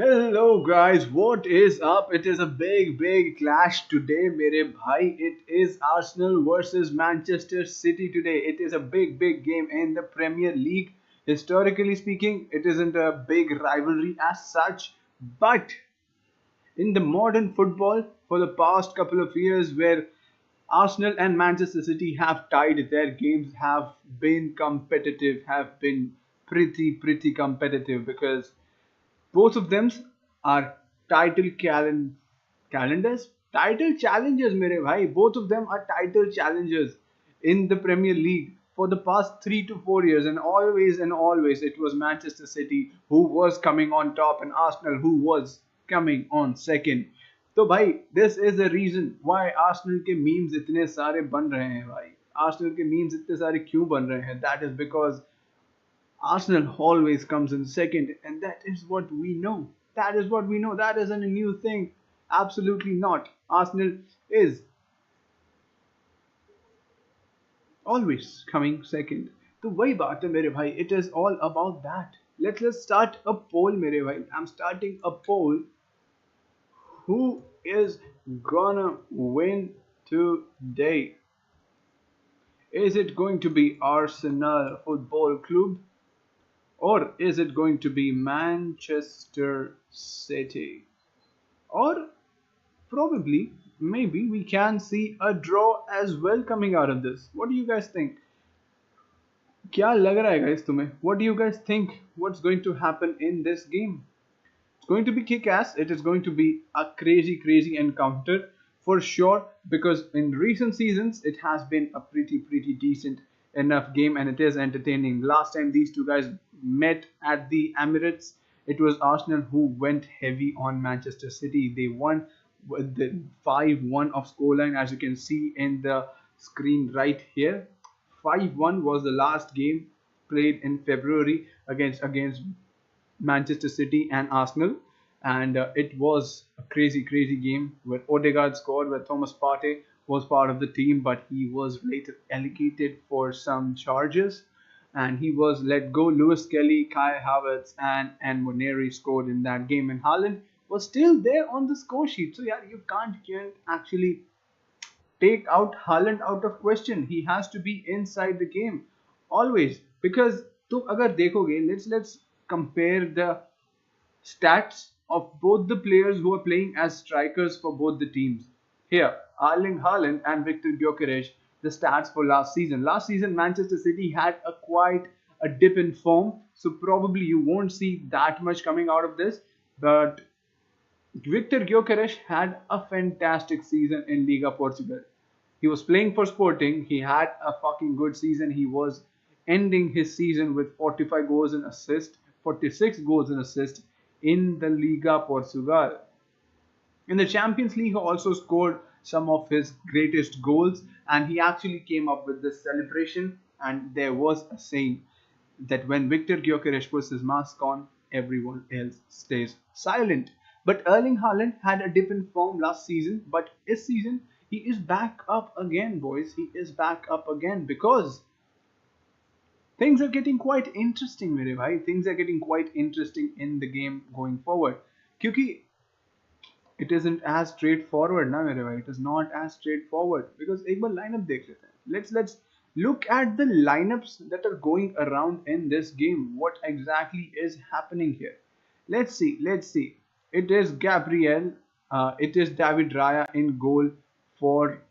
Hello guys, what is up? It is a big clash today, mere bhai. It is Arsenal versus Manchester City today. It is a big game in the Premier League. Historically speaking, it isn't a big rivalry as such, but in the modern football for the past couple of years where Arsenal and Manchester City have tied their games have been competitive, have been pretty competitive because both of them are calendars, title challengers, mere bhai. Both of them are title challengers in the Premier League for the past 3 to 4 years, and always it was Manchester City who was coming on top and Arsenal who was coming on second. तो भाई this is the reason why Arsenal के memes इतने सारे बन रहे हैं भाई. Arsenal के memes इतने सारे क्यों बन रहे हैं? That is because Arsenal always comes in second, and that is what we know. That is what we know. That isn't a new thing. Absolutely not. Arsenal is always coming second. तो वही बात है मेरे भाई. It is all about that. Let's start a poll मेरे भाई. I'm starting a poll. Who is gonna win today? Is it going to be Arsenal Football Club? Or is it going to be Manchester City? Or probably, maybe we can see a draw as well coming out of this. What do you guys think? क्या लग रहा है guys तुम्हें? What do you guys think? What's going to happen in this game? It's going to be kick-ass. It is going to be a crazy encounter for sure, because in recent seasons it has been a pretty decent enough game, and it is entertaining. Last time these two guys met at the Emirates, it was Arsenal who went heavy on Manchester City. They won with the 5-1 of scoreline, as you can see in the screen right here. 5-1 was the last game played in February against Manchester City and Arsenal, and it was a crazy game where Odegaard scored, where Thomas Partey was part of the team, but he was later allocated for some charges and he was let go. Lewis Kelly, Kai Havertz, and Moneri scored in that game, and Haaland was still there on the score sheet. So yeah, you can't actually take out Haaland out of question. He has to be inside the game always, because to agar dekhoge, let's compare the stats of both the players who are playing as strikers for both the teams. Here, Erling Haaland and Victor Gyökeres, the stats for last season. Last season, Manchester City had quite a dip in form, so probably you won't see that much coming out of this. But Victor Gyökeres had a fantastic season in Liga Portugal. He was playing for Sporting. He had a fucking good season. He was ending his season with 45 goals and assists, 46 goals and assists in the Liga Portugal. In the Champions League, he also scored some of his greatest goals, and he actually came up with this celebration. And there was a saying that when Victor Gyökeres puts his mask on, everyone else stays silent. But Erling Haaland had a dip in form last season, but this season he is back up again, boys. He is back up again because things are getting quite interesting, mere bhai. Things are getting quite interesting in the game going forward. Kyuki it isn't as straightforward now, mere bhai. It is not as straightforward because एक बार lineup देख लेते हैं. Let's look at the lineups that are going around in this game. What exactly is happening here? Let's see. It is Gabriel. It is David Raya in goal for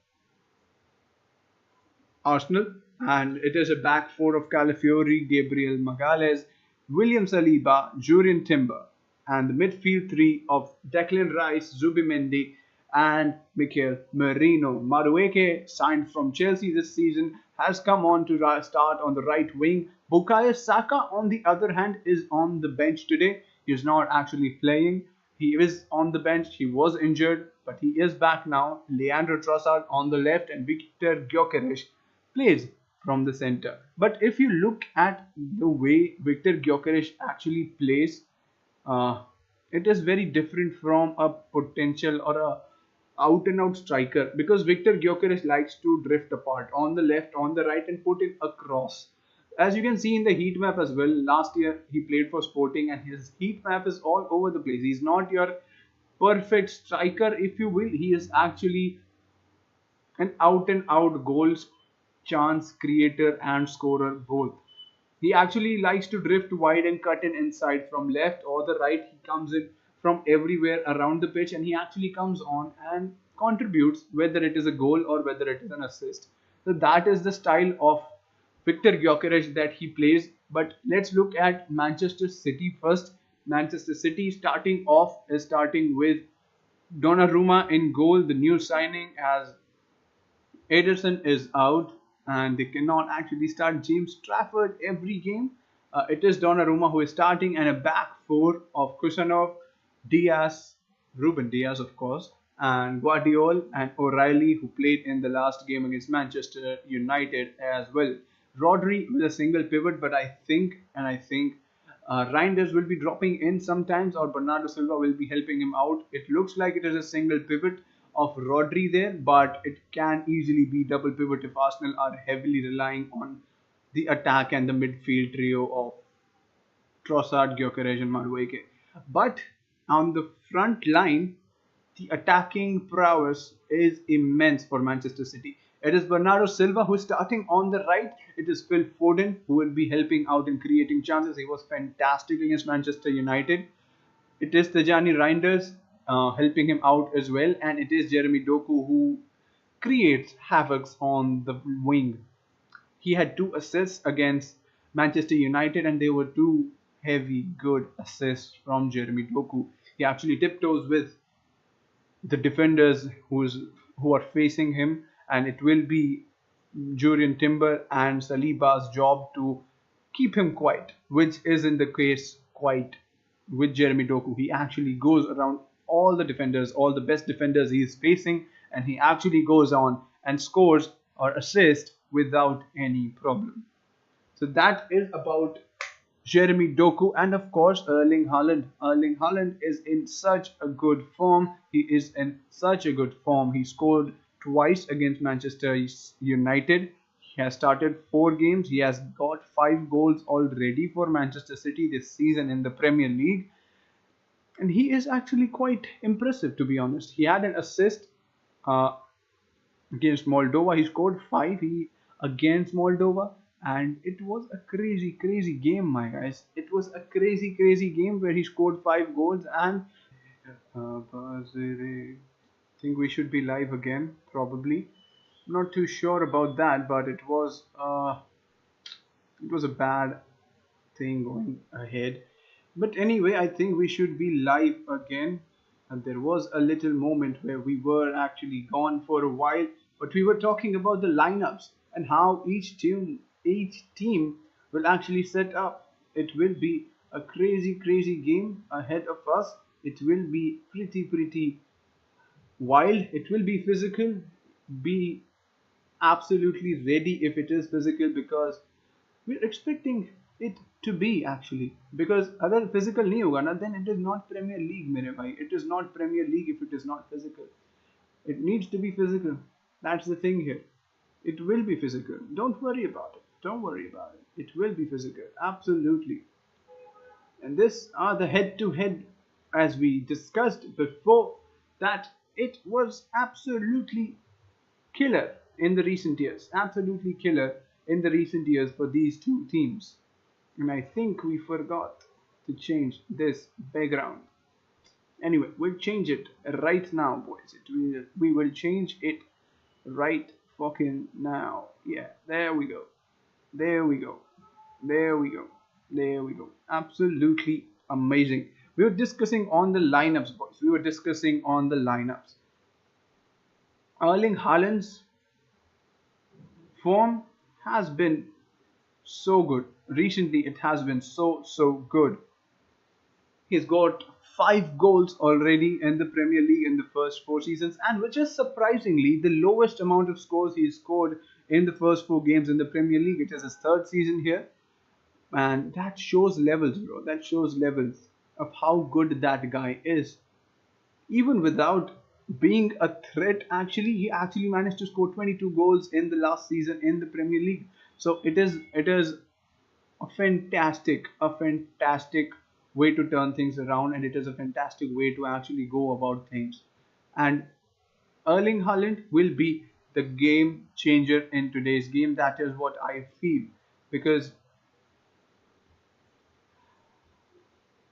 Arsenal, and it is a back four of Calafiori, Gabriel Magalhaes, William Saliba, Jurien Timber, and the midfield three of Declan Rice, Zubimendi, and Mikel Merino. Madueke, signed from Chelsea this season, has come on to start on the right wing. Bukayo Saka, on the other hand, is on the bench today. He is not actually playing. He is on the bench. He was injured, but he is back now. Leandro Trossard on the left, and Victor Gyökeres plays from the center. But if you look at the way Victor Gyökeres actually plays, it is very different from a potential or a out and out striker, because Victor Gyökeres likes to drift apart on the left, on the right, and put it across. As you can see in the heat map as well, last year he played for Sporting and his heat map is all over the place. He's not your perfect striker, if you will. He is actually an out and out goals chance creator and scorer both. He actually likes to drift wide and cut in inside from left or the right. He comes in from everywhere around the pitch and he actually comes on and contributes, whether it is a goal or whether it is an assist. So that is the style of Victor Gyökeres that he plays. But let's look at Manchester City first. Manchester City starting with Donnarumma in goal, the new signing, as Ederson is out and they cannot actually start James Trafford every game. It is Donnarumma who is starting and a back four of Kusanov, Diaz, Ruben Diaz of course, and Guardiola and O'Reilly who played in the last game against Manchester United as well. Rodri with a single pivot, but I think Reinders will be dropping in sometimes, or Bernardo Silva will be helping him out. It looks like it is a single pivot of Rodri there, but it can easily be double pivot if Arsenal are heavily relying on the attack and the midfield trio of Trossard, Gyökeres, and Madueke. But on the front line, the attacking prowess is immense for Manchester City. It is Bernardo Silva who is starting on the right. It is Phil Foden who will be helping out in creating chances. He was fantastic against Manchester United. It is Tijani Reinders helping him out as well, and it is Jeremy Doku who creates havocs on the wing. He had two assists against Manchester United, and they were two heavy, good assists from Jeremy Doku. He actually tiptoes with the defenders who are facing him, and it will be Jurien Timber and Saliba's job to keep him quiet, which isn't the case quite with Jeremy Doku. He actually goes around all the defenders, all the best defenders he is facing, and he actually goes on and scores or assists without any problem. So that is about Jeremy Doku and of course Erling Haaland. Erling Haaland is in such a good form. He is in such a good form. He scored twice against Manchester United. He has started 4 games. He has got 5 goals already for Manchester City this season in the Premier League. And he is actually quite impressive, to be honest. He had an assist uh, against Moldova. He scored 5 against Moldova. And it was a crazy, crazy game, my guys. It was a crazy, crazy game where he scored 5 goals. And I think we should be live again, probably. Not too sure about that, but it was a bad thing going ahead. But anyway, I think we should be live again. And there was a little moment where we were actually gone for a while, but we were talking about the lineups and how each team will actually set up. It will be a crazy, crazy game ahead of us. It will be pretty wild. It will be physical. Be absolutely ready if it is physical, because we're expecting it to be actually, because अगर physical नहीं होगा ना, then it is not Premier League मेरे भाई. It is not Premier League if it is not physical. It needs to be physical. That's the thing here. It will be physical. Don't worry about it. Don't worry about it. It will be physical. Absolutely. And this are the head-to-head, as we discussed before, that it was absolutely killer in the recent years. Absolutely killer in the recent years for these two teams. And I think we forgot to change this background. Anyway, we'll change it right now, boys. We will change it right fucking now. Yeah, there we go. There we go. There we go. There we go. Absolutely amazing. We were discussing on the lineups, boys. We were discussing on the lineups. Erling Haaland's form has been so good. Recently, it has been so good. He's got 5 goals already in the Premier League in the first 4 seasons, and which is surprisingly the lowest amount of scores he scored in the first 4 games in the Premier League. It is his 3rd season here, and that shows levels, bro. That shows levels of how good that guy is. Even without being a threat, actually, he actually managed to score 22 goals in the last season in the Premier League. So it is a fantastic way to turn things around, and it is a fantastic way to actually go about things. And Erling Haaland will be the game changer in today's game. That is what I feel, because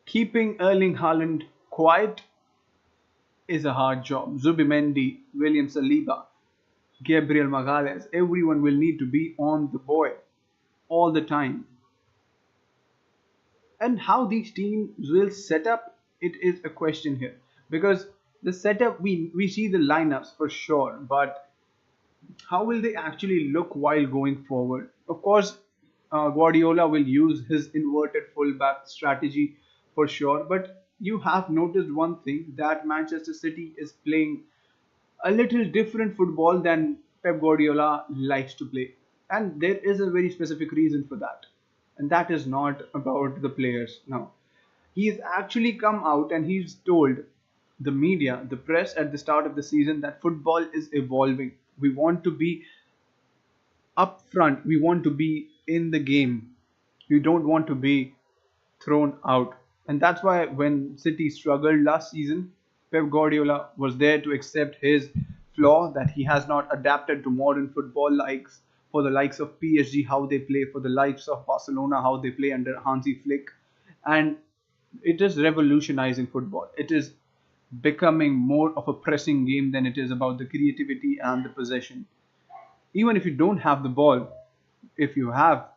keeping Erling Haaland quiet is a hard job. Zubimendi, William Saliba, Gabriel Magalhaes, everyone will need to be on the boy all the time. And how these teams will set up, it is a question here, because the setup, we see the lineups for sure, but how will they actually look while going forward? Of course, Guardiola will use his inverted fullback strategy for sure, but you have noticed one thing, that Manchester City is playing a little different football than Pep Guardiola likes to play. And there is a very specific reason for that. And that is not about the players. No. He's actually come out and he's told the media, the press at the start of the season, that football is evolving. We want to be up front. We want to be in the game. We don't want to be thrown out. And that's why when City struggled last season, Pep Guardiola was there to accept his flaw, that he has not adapted to modern football, likes for the likes of PSG, how they play, for the likes of Barcelona, how they play under Hansi Flick. And it is revolutionizing football. It is becoming more of a pressing game than it is about the creativity and the possession. Even if you don't have the ball, if you have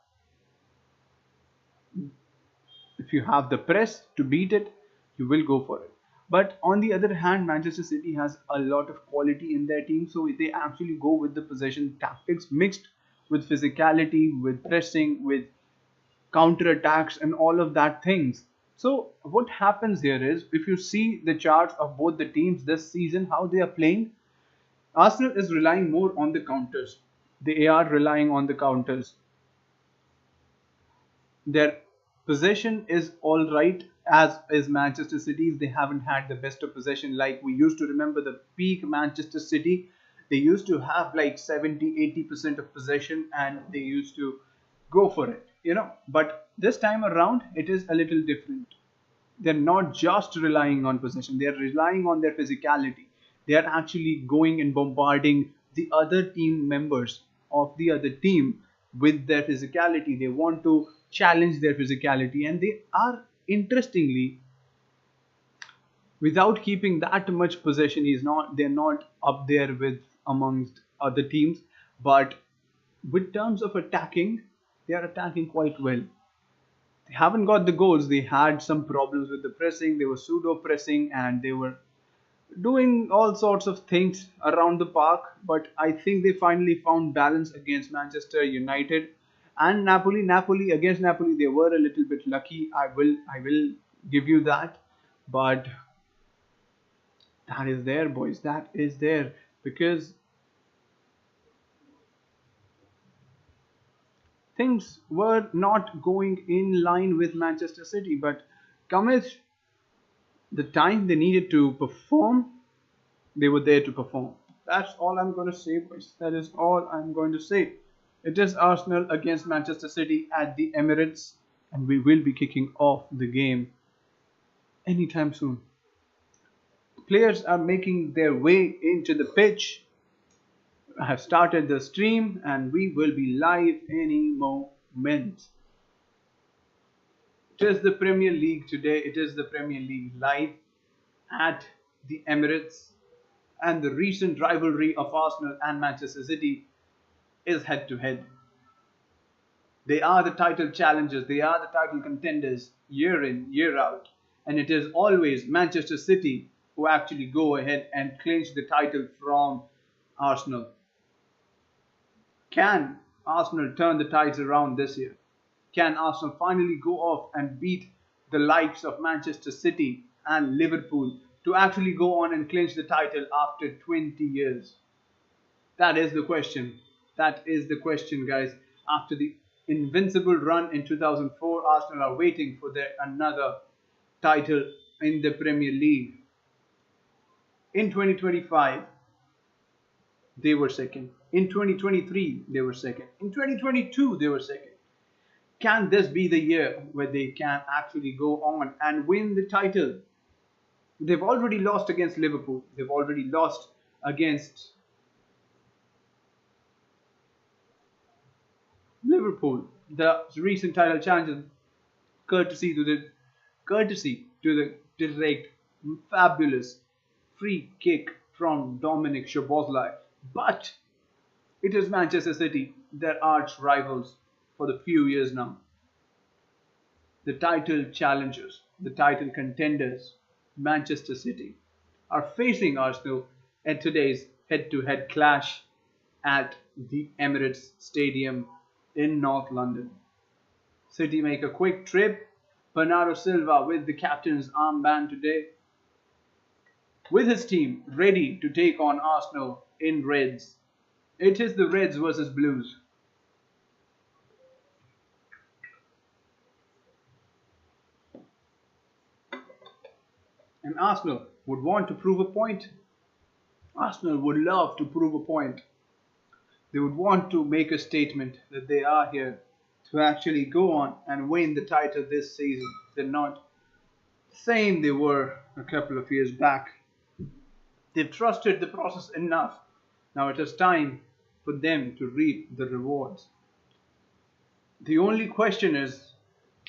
if you have the press to beat it, you will go for it. But on the other hand, Manchester City has a lot of quality in their team, so they actually go with the possession tactics mixed with physicality, with pressing, with counter attacks, and all of that things. So what happens here is, if you see the charts of both the teams this season, how they are playing, Arsenal is relying more on the counters. They are relying on the counters. Their possession is all right, as is Manchester City's. They haven't had the best of possession like we used to remember the peak Manchester City. They used to have like 70-80% of possession and they used to go for it. But this time around, it is a little different. They're not just relying on possession, they're relying on their physicality. They are actually going and bombarding the other team members of the other team with their physicality. They want to challenge their physicality, and they are, interestingly, without keeping that much possession, they're not up there with amongst other teams, but with terms of attacking, they are attacking quite well. They haven't got the goals. They had some problems with the pressing. They were pseudo pressing and they were doing all sorts of things around the park. But I think they finally found balance against Manchester United and Napoli. Against Napoli, they were a little bit lucky. I will give you that. But that is there, boys. That is there, because things were not going in line with Manchester City. But cometh the time they needed to perform, they were there to perform. That's all I'm going to say, boys. That is all I'm going to say. It is Arsenal against Manchester City at the Emirates, and we will be kicking off the game anytime soon. Players are making their way into the pitch. I have started the stream, and we will be live any moment. It is the Premier League today. It is the Premier League live at the Emirates, and the recent rivalry of Arsenal and Manchester City is head to head. They are the title challengers, they are the title contenders year in, year out, and it is always Manchester City who actually go ahead and clinch the title from Arsenal. Can Arsenal turn the tides around this year? Can Arsenal finally go off and beat the likes of Manchester City and Liverpool to actually go on and clinch the title after 20 years? That is the question. That is the question, guys. After the invincible run in 2004, Arsenal are waiting for their another title in the Premier League. In 2025, they were second. In 2023, they were second. In 2022, they were second. Can this be the year where they can actually go on and win the title? They've already lost against Liverpool. They've already lost against Liverpool, the recent title challenges, courtesy to the direct, fabulous free kick from Dominic Szoboszlai. But it is Manchester City, their arch rivals for the few years now. The title challengers, the title contenders, Manchester City, are facing Arsenal at today's head-to-head clash at the Emirates Stadium in North London. City make a quick trip. Bernardo Silva with the captain's armband today, with his team ready to take on Arsenal in Reds. It is the Reds versus Blues. And Arsenal would want to prove a point. Arsenal would love to prove a point. They would want to make a statement that they are here to actually go on and win the title this season. They're not the same they were a couple of years back. They've trusted the process enough. Now it is time for them to reap the rewards. The only question is,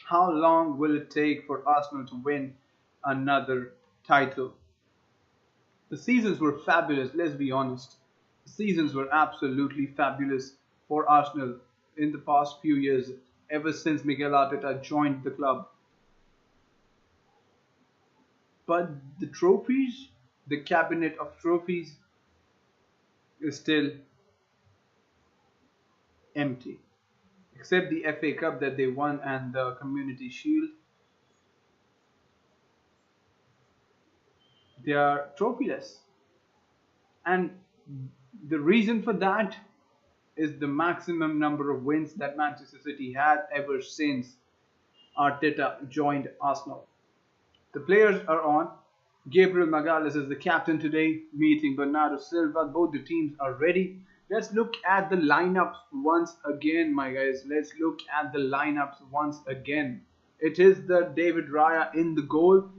how long will it take for Arsenal to win another title? The seasons were fabulous, let's be honest. The seasons were absolutely fabulous for Arsenal in the past few years, ever since Mikel Arteta joined the club. But the trophies, the cabinet of trophies, is still empty. Except the FA Cup that they won and the Community Shield. They are trophyless. And the reason for that is the maximum number of wins that Manchester City had ever since Arteta joined Arsenal. The players are on. Gabriel Magalhaes is the captain today, meeting Bernardo Silva. Both the teams are ready. Let's look at the lineups once again, my guys. Let's look at the lineups once again. It is the David Raya in the goal.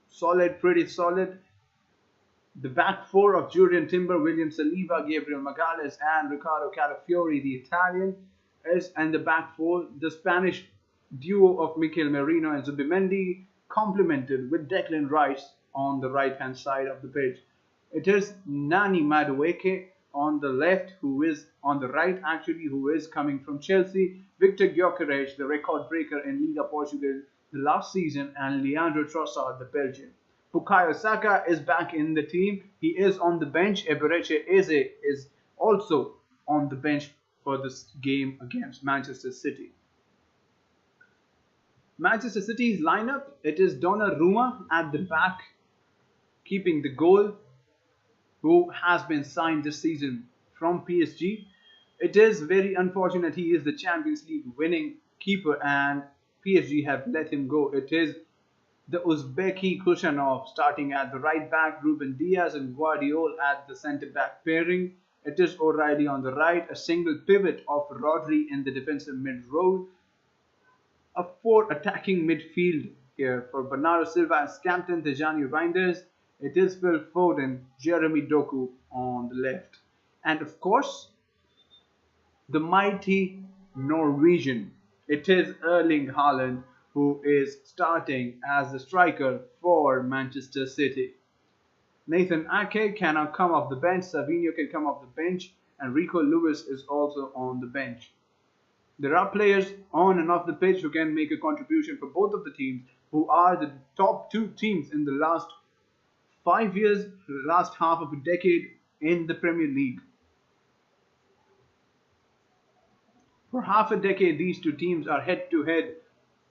Solid, pretty solid. The back four of Julian Timber, William Saliba, Gabriel Magalhaes and Riccardo Calafiori, the Italian, and the back four, the Spanish duo of Mikel Merino and Zubimendi, complemented with Declan Rice on the right hand side of the pitch. It is Nani Madueke on the left, who is on the right actually, who is coming from Chelsea, Victor Gyökeres, the record breaker in Liga Portugal the last season, and Leandro Trossard, the Belgian. Bukayo Saka is back in the team. He is on the bench. Eberechi Eze is also on the bench for this game against Manchester City. Manchester City's lineup, it is Donnarumma at the back, keeping the goal, who has been signed this season from PSG. It is very unfortunate he is the Champions League winning keeper and PSG have let him go. It is the Uzbeki Kushanov starting at the right back, Ruben Diaz and Guardiola at the centre back pairing. It is O'Reilly on the right, a single pivot of Rodri in the defensive mid role. A four attacking midfield here for Bernardo Silva as captain, Tijani Reinders. It is Phil Foden, Jeremy Doku on the left. And of course, the mighty Norwegian. It is Erling Haaland, who is starting as the striker for Manchester City. Nathan Ake can now come off the bench, Savinho can come off the bench, and Rico Lewis is also on the bench. There are players on and off the pitch who can make a contribution for both of the teams, who are the top two teams in the last 5 years, the last half of a decade in the Premier League. For half a decade, these two teams are head-to-head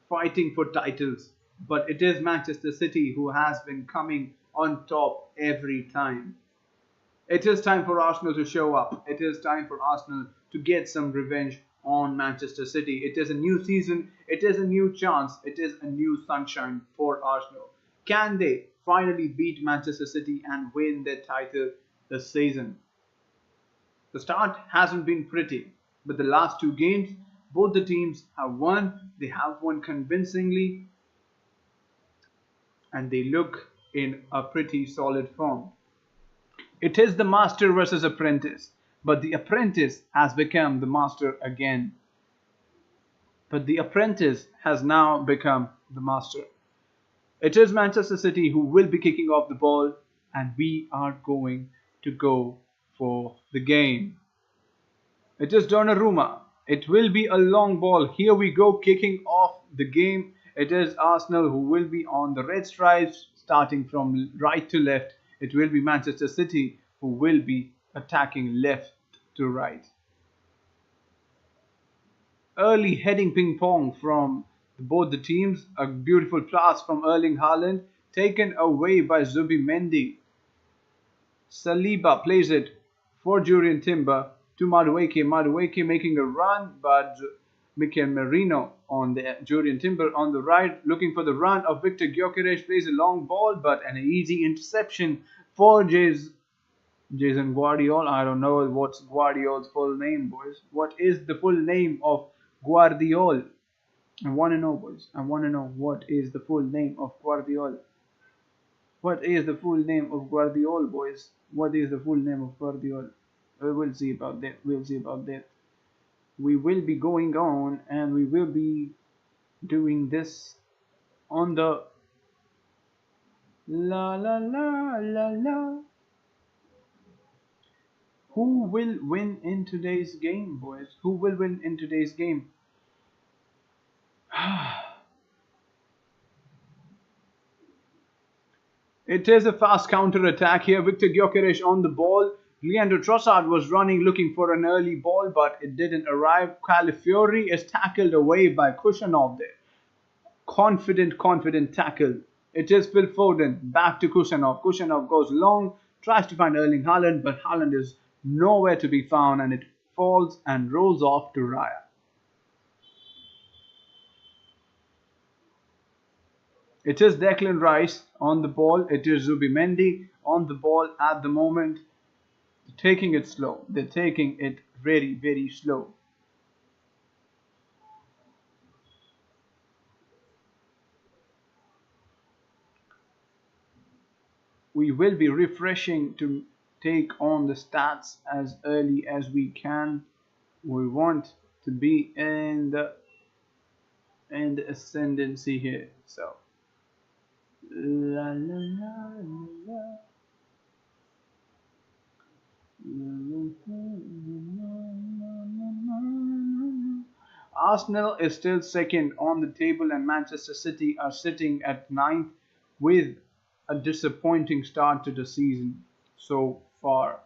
fighting for titles. But it is Manchester City who has been coming on top every time. It is time for Arsenal to show up. It is time for Arsenal to get some revenge on Manchester City. It is a new season. It is a new chance. It is a new sunshine for Arsenal. Can they finally beat Manchester City and win their title this season? The start hasn't been pretty, but the last two games Both the teams have won. They have won convincingly, and they look in a pretty solid form. It is the master versus apprentice, but the apprentice has become the master again. But the apprentice has now become the master. It is Manchester City who will be kicking off the ball, and we are going to go for the game. It is Donnarumma. It will be a long ball. Here we go, kicking off the game. It is Arsenal who will be on the red stripes, starting from right to left. It will be Manchester City who will be attacking left to right. Early heading ping pong from both the teams. A beautiful pass from Erling Haaland, taken away by Zubimendi. Saliba plays it for Jurien Timber to Madueke. Madueke making a run, but Mikel Merino on the Jurien Timber on the right, looking for the run of Victor Gyökeres. Plays a long ball, but an easy interception for Jason Guardiola. I don't know what's Guardiola's full name, boys. What is the full name of Guardiola? I want to know, boys. I want to know what is the full name of Guardiola. What is the full name of Guardiola, boys? What is the full name of Guardiola? We will see about that. We'll see about that. We will be going on and we will be doing this on the la la la la la. Who will win in today's game, boys? Who will win in today's game? It is a fast counter attack here. Victor Gyökeres on the ball. Leandro Trossard was running looking for an early ball, but it didn't arrive. Calafiori is tackled away by Kushanov there. Confident tackle. It is Phil Foden. Back to Kushanov. Kushanov goes long, tries to find Erling Haaland, but Haaland is nowhere to be found, and it falls and rolls off to Raya. It is Declan Rice on the ball. It is Zubimendi on the ball at the moment. They're taking it slow. They're taking it very, very slow. We will be refreshing to take on the stats as early as we can. We want to be in the ascendancy here. So la la la la. Arsenal is still second on the table, and Manchester City are sitting at ninth with a disappointing start to the season so far.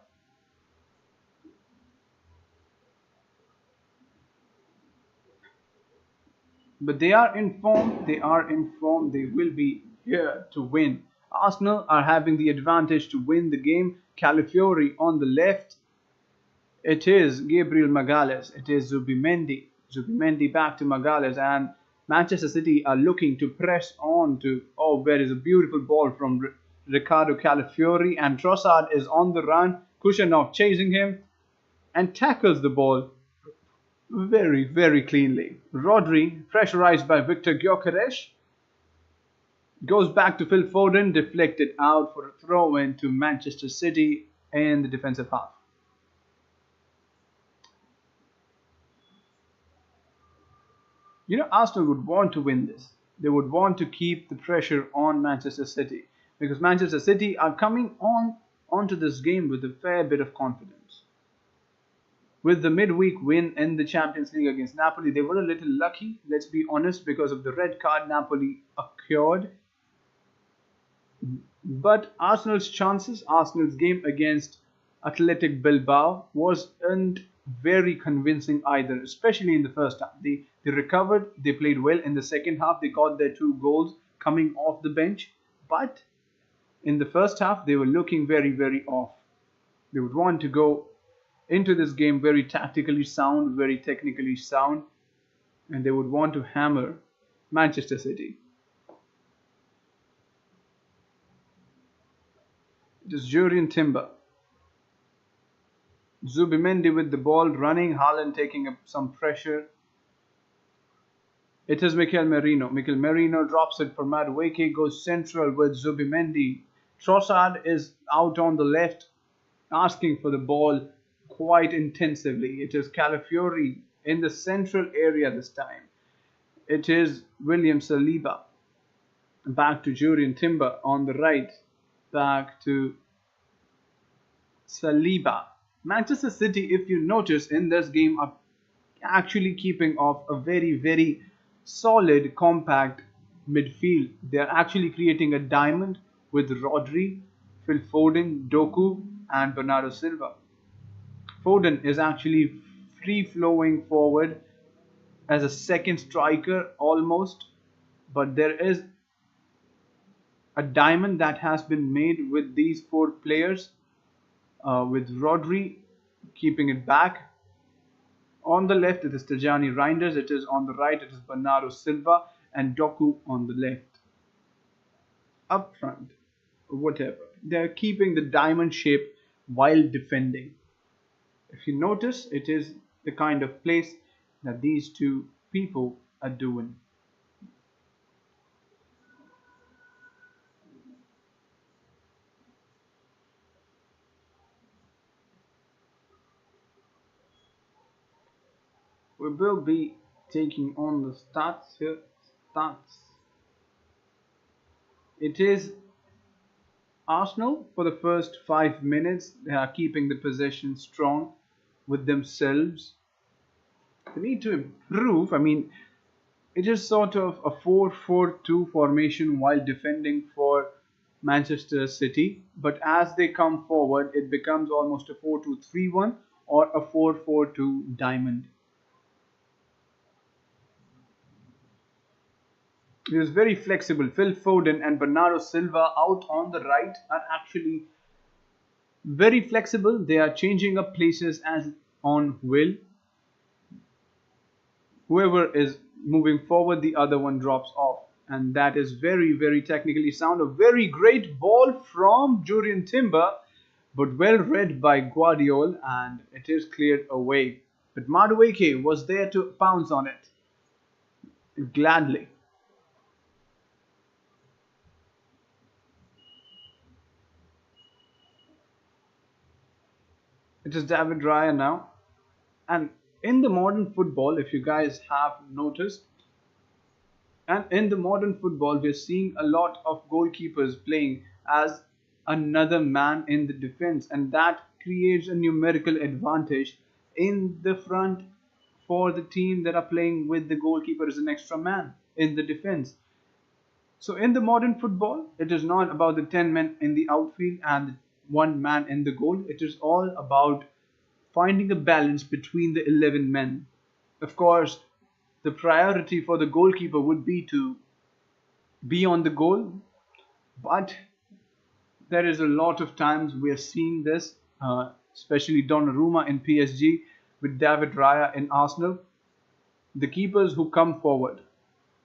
But they are informed. They are informed. They will be here to win. Arsenal are having the advantage to win the game. Calafiori on the left. It is Gabriel Magalhaes. It is Zubimendi. Zubimendi back to Magalhaes, and Manchester City are looking to press on to. Oh, there is a beautiful ball from Ricardo Calafiori, and Trossard is on the run. Kushanov chasing him and tackles the ball very, very cleanly. Rodri, pressurized by Victor Gyökeres, goes back to Phil Foden, deflected out for a throw in to Manchester City in the defensive half. You know, Arsenal would want to win this. They would want to keep the pressure on Manchester City, because Manchester City are coming onto this game with a fair bit of confidence. With the midweek win in the Champions League against Napoli, they were a little lucky, let's be honest, because of the red card Napoli occurred. But Arsenal's chances, Arsenal's game against Athletic Bilbao wasn't very convincing either, especially in the first half. They recovered, they played well in the second half, they got their 2 goals coming off the bench, but in the first half they were looking very, very off. They would want to go into this game very tactically sound, very technically sound, and they would want to hammer Manchester City. It is Jurien Timber. Zubimendi with the ball running, Haaland taking up some pressure. It is Mikel Merino. Mikel Merino drops it for Madueke, goes central with Zubimendi. Trossard is out on the left, asking for the ball quite intensively. It is Calafiori in the central area this time. It is William Saliba. Back to Julian Timber on the right. Back to Saliba. Manchester City, if you notice in this game, are actually keeping off a very solid, compact midfield. They are actually creating a diamond with Rodri, Phil Foden, Doku, and Bernardo Silva. Foden is actually free flowing forward as a second striker almost, but there is a diamond that has been made with these four players, with Rodri keeping it back. On the left, it is Tijani Reinders. It is on the right, it is Bernardo Silva and Doku on the left. Up front, whatever. They're keeping the diamond shape while defending. If you notice, it is the kind of place that these two people are doing. We will be taking on the stats here. Stats. It is Arsenal for the first 5 minutes. They are keeping the possession strong with themselves. They need to improve. I mean, it is sort of a 4-4-2 formation while defending for Manchester City. But as they come forward, it becomes almost a 4-2-3-1 or a 4-4-2 diamond. He was very flexible. Phil Foden and Bernardo Silva out on the right are actually very flexible. They are changing up places as on will. Whoever is moving forward, the other one drops off. And that is very technically sound. A very great ball from Julian Timber, but well read by Guardiola, and it is cleared away. But Madueke was there to pounce on it gladly. It is David Raya now. And in the modern football, if you guys have noticed, and in the modern football, we're seeing a lot of goalkeepers playing as another man in the defense, and that creates a numerical advantage in the front for the team that are playing with the goalkeeper as an extra man in the defense. So in the modern football, it is not about the 10 men in the outfield and one man in the goal. It is all about finding a balance between the 11 men. Of course, the priority for the goalkeeper would be to be on the goal, but there is a lot of times we are seeing this, especially Donnarumma in PSG with David Raya in Arsenal. The keepers who come forward,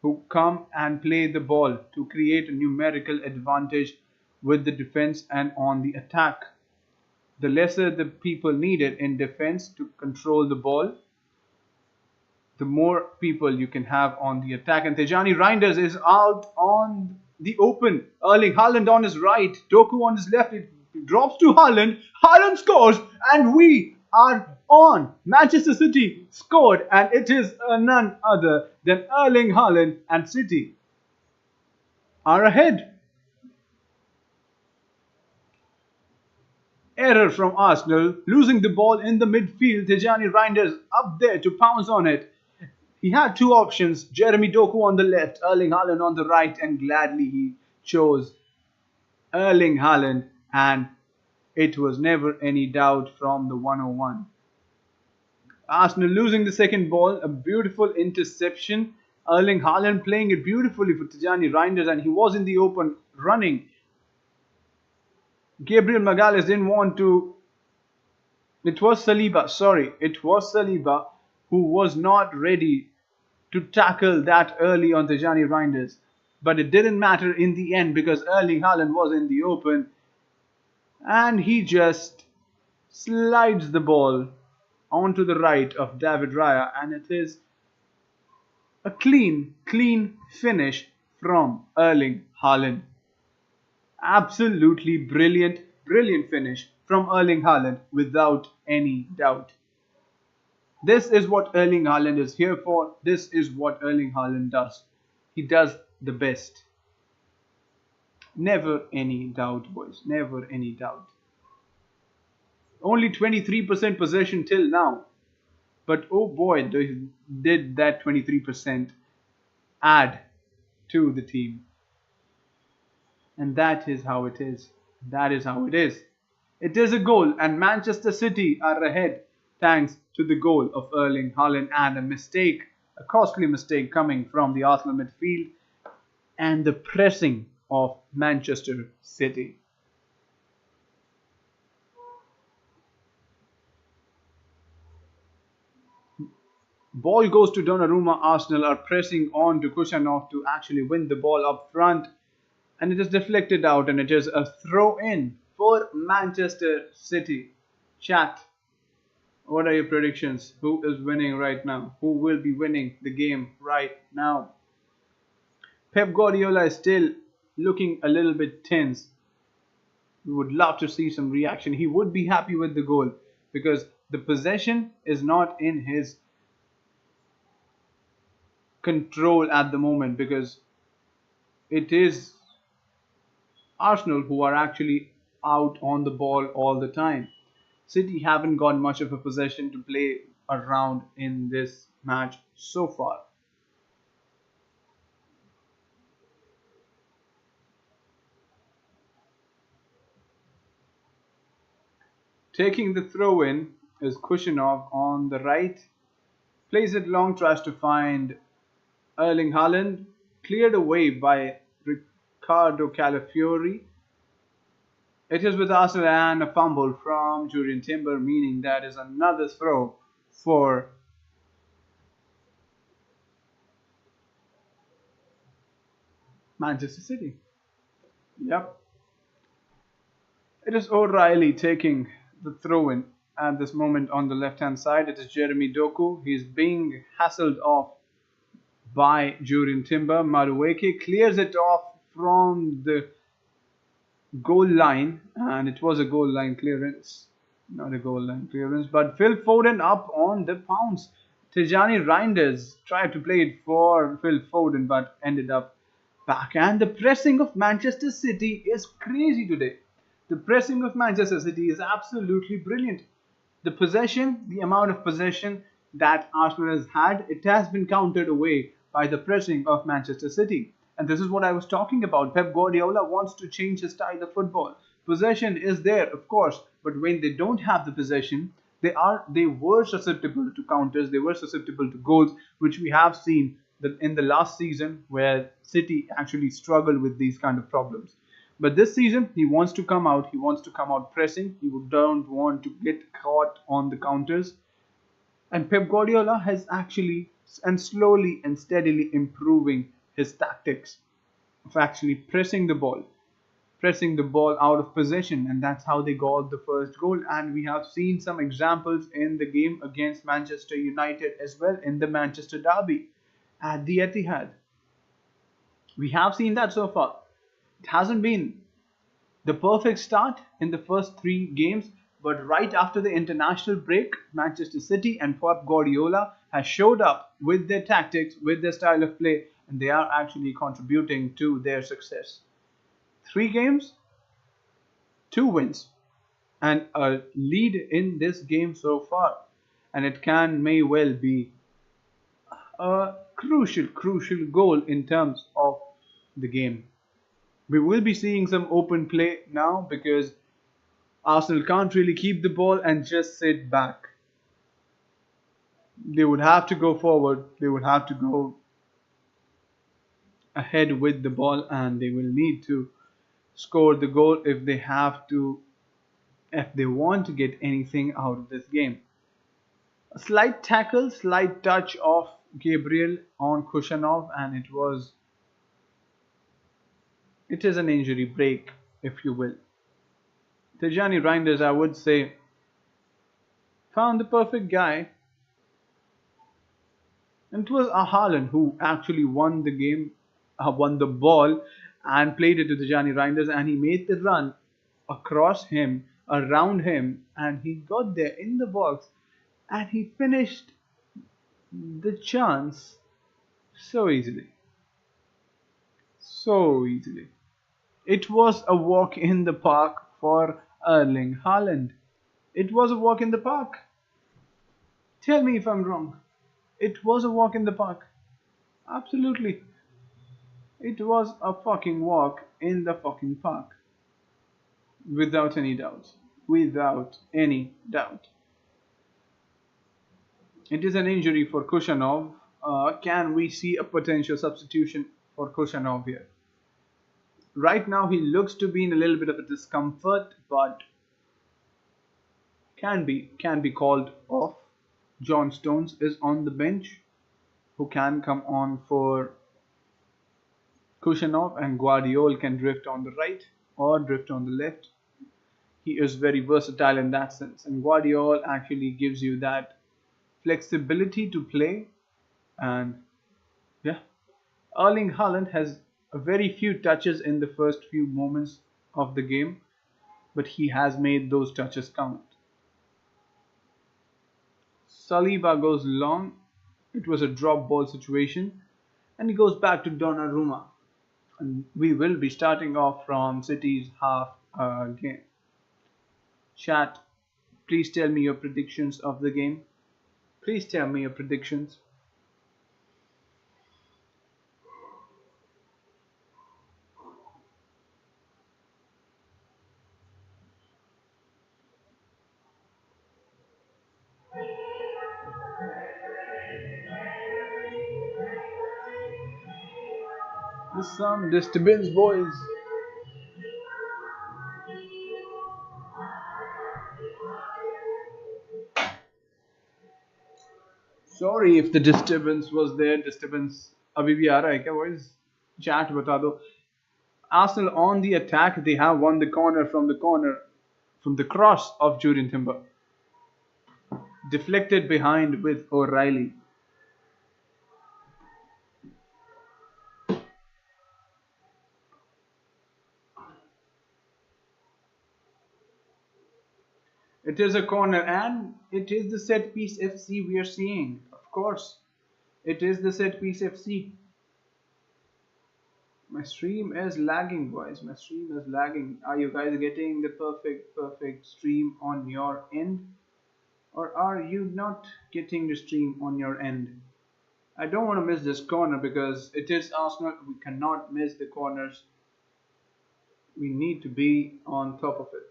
who come and play the ball to create a numerical advantage with the defense and on the attack. The lesser the people needed in defense to control the ball, the more people you can have on the attack. And Tijani Reinders is out on the open. Erling Haaland on his right, Doku on his left. It drops to Haaland. Haaland scores, and we are on. Manchester City scored, and it is none other than Erling Haaland, and City are ahead. Error from Arsenal, losing the ball in the midfield. Tijani Reinders up there to pounce on it. He had two options, Jeremy Doku on the left, Erling Haaland on the right, and gladly he chose Erling Haaland, and it was never any doubt from the 101. Arsenal losing the second ball, a beautiful interception. Erling Haaland playing it beautifully for Tijani Reinders, and he was in the open running. Gabriel Magalhaes didn't want to. It was Saliba who was not ready to tackle that early on Tijani Reinders. But it didn't matter in the end because Erling Haaland was in the open, and he just slides the ball onto the right of David Raya, and it is A clean finish from Erling Haaland. Absolutely brilliant finish from Erling Haaland without any doubt. This is what Erling Haaland is here for. This is what Erling Haaland does. He does the best. Never any doubt, boys. Never any doubt. Only 23% possession till now. But oh boy, did that 23% add to the team. And that is how it is. That is how it is. It is a goal, and Manchester City are ahead thanks to the goal of Erling Haaland and a costly mistake coming from the Arsenal midfield and the pressing of Manchester City. Ball goes to Donnarumma. Arsenal are pressing on to Kushanov to actually win the ball up front, and it is deflected out, and it is a throw in for Manchester City. Chat, what are your predictions? Who is winning right now? Who will be winning the game right now? Pep Guardiola is still looking a little bit tense. We would love to see some reaction. He would be happy with the goal because the possession is not in his control at the moment, because it is Arsenal who are actually out on the ball all the time. City haven't got much of a possession to play around in this match so far. Taking the throw in is Kushanov on the right. Plays it long, tries to find Erling Haaland. Cleared away by Ricardo Calafiori. It is with Arsenal and a fumble from Julian Timber, meaning that is another throw for Manchester City. Yep. It is O'Reilly taking the throw in at this moment on the left hand side. It is Jeremy Doku. He is being hassled off by Julian Timber. Madueke clears it off from the goal line, and it was a goal line clearance, not a goal line clearance, but Phil Foden up on the pounce. Tijani Reinders tried to play it for Phil Foden but ended up back, and the pressing of Manchester City is crazy today. The pressing of Manchester City is absolutely brilliant. The possession, the amount of possession that Arsenal has had, it has been countered away by the pressing of Manchester City. And this is what I was talking about. Pep Guardiola wants to change his style of football. Possession is there, of course, but when they don't have the possession, they were susceptible to counters, they were susceptible to goals, which we have seen that in the last season where City actually struggled with these kind of problems. But this season, he wants to come out. He wants to come out pressing. He don't want to get caught on the counters. And Pep Guardiola has actually and slowly and steadily improving his tactics of actually pressing the ball out of possession, and that's how they got the first goal. And we have seen some examples in the game against Manchester United as well, in the Manchester derby at the Etihad. We have seen that so far. It hasn't been the perfect start in the first three games, but right after the international break, Manchester City and Pep Guardiola has showed up with their tactics, with their style of play, and they are actually contributing to their success. 3 games, 2 wins, and a lead in this game so far, and it may well be a crucial goal in terms of the game. We will be seeing some open play now because Arsenal can't really keep the ball and just sit back. They would have to go forward. They would have to go ahead with the ball, and they will need to score the goal if they want to get anything out of this game. A slight tackle, slight touch of Gabriel on Kushanov, and it is an injury break, if you will. Tijani Reinders, I would say, found the perfect guy. And it was Haaland who actually won the game, won the ball, and played it to the Johnny Reinders, and he made the run across him, around him, and he got there in the box, and he finished the chance so easily, so easily. It was a walk in the park for Erling Haaland. It was a walk in the park. Tell me if I'm wrong. It was a walk in the park. Absolutely. It was a fucking walk in the fucking park. Without any doubt. Without any doubt. It is an injury for Kushanov. Can we see a potential substitution for Kushanov here? Right now he looks to be in a little bit of a discomfort, but can be called off. John Stones is on the bench, who can come on for Kushanov, and Guardiola can drift on the right or drift on the left. He is very versatile in that sense, and Guardiola actually gives you that flexibility to play. And yeah, Erling Haaland has a very few touches in the first few moments of the game, but he has made those touches count. Saliba goes long. It was a drop ball situation, and he goes back to Donnarumma. And we will be starting off from City's half game. Chat, please tell me your predictions of the game. Please tell me your predictions. There's some disturbance, boys. Sorry if the disturbance was there. Disturbance अभी भी आ रहा है क्या boys? Chat बता दो. Arsenal on the attack. They have won the corner from the cross of Julian Timber. Deflected behind with O'Reilly. It is a corner, and it is the set piece FC we are seeing. Of course, it is the set piece FC. My stream is lagging, boys. My stream is lagging. Are you guys getting the perfect stream on your end? Or are you not getting the stream on your end? I don't want to miss this corner because it is Arsenal. We cannot miss the corners. We need to be on top of it.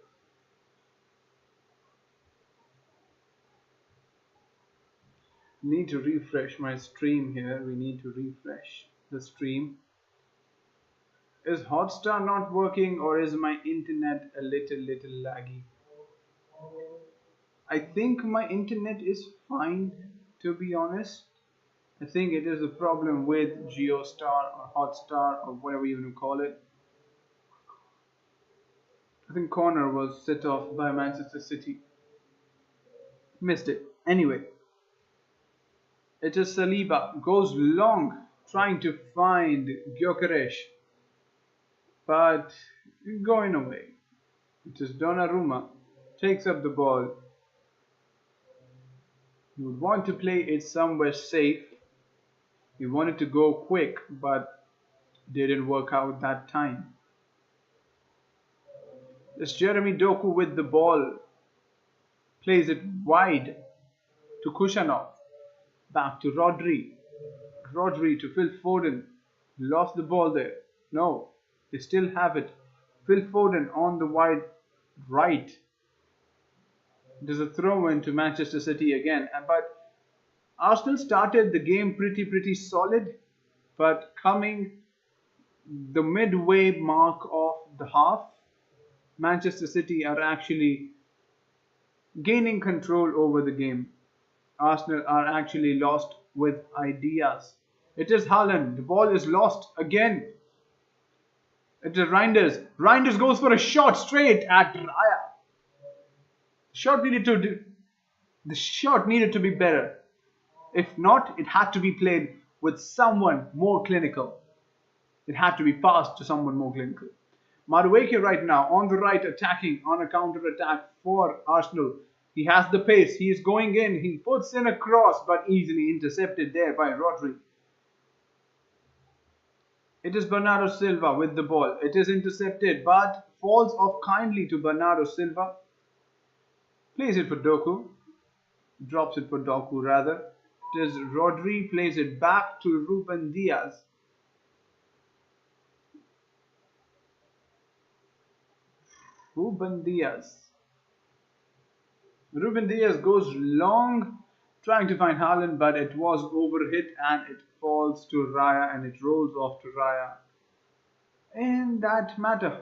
Need to refresh my stream here. We need to refresh the stream. Is Hotstar not working, or is my internet a little laggy? I think my internet is fine, to be honest. I think it is a problem with GeoStar or Hotstar or whatever you want to call it. I think corner was set off by Manchester City. Missed it. Anyway, it is Saliba. Goes long trying to find Gyökeres, but going away. It is Donnarumma. Takes up the ball. He would want to play it somewhere safe. He wanted to go quick, but didn't work out that time. It's Jeremy Doku with the ball. Plays it wide to Kushanov. Back to Rodri. Rodri to Phil Foden. Lost the ball there. No, they still have it. Phil Foden on the wide right. There's a throw in to Manchester City again. But Arsenal started the game pretty solid. But coming the midway mark of the half, Manchester City are actually gaining control over the game. Arsenal are actually lost with ideas. It is Haaland. The ball is lost again. It is Reinders. Reinders goes for a shot straight at Raya. The shot needed to be better. If not, it had to be played with someone more clinical. It had to be passed to someone more clinical. Madueke right now on the right attacking on a counter attack for Arsenal. He has the pace. He is going in. He puts in a cross but easily intercepted there by Rodri. It is Bernardo Silva with the ball. It is intercepted but falls off kindly to Bernardo Silva. Plays it for Doku. Drops it for Doku rather. It is Rodri plays it back to Ruben Diaz. Ruben Diaz. Ruben Diaz goes long trying to find Haaland, but it was overhit and it falls to Raya and it rolls off to Raya. In that matter,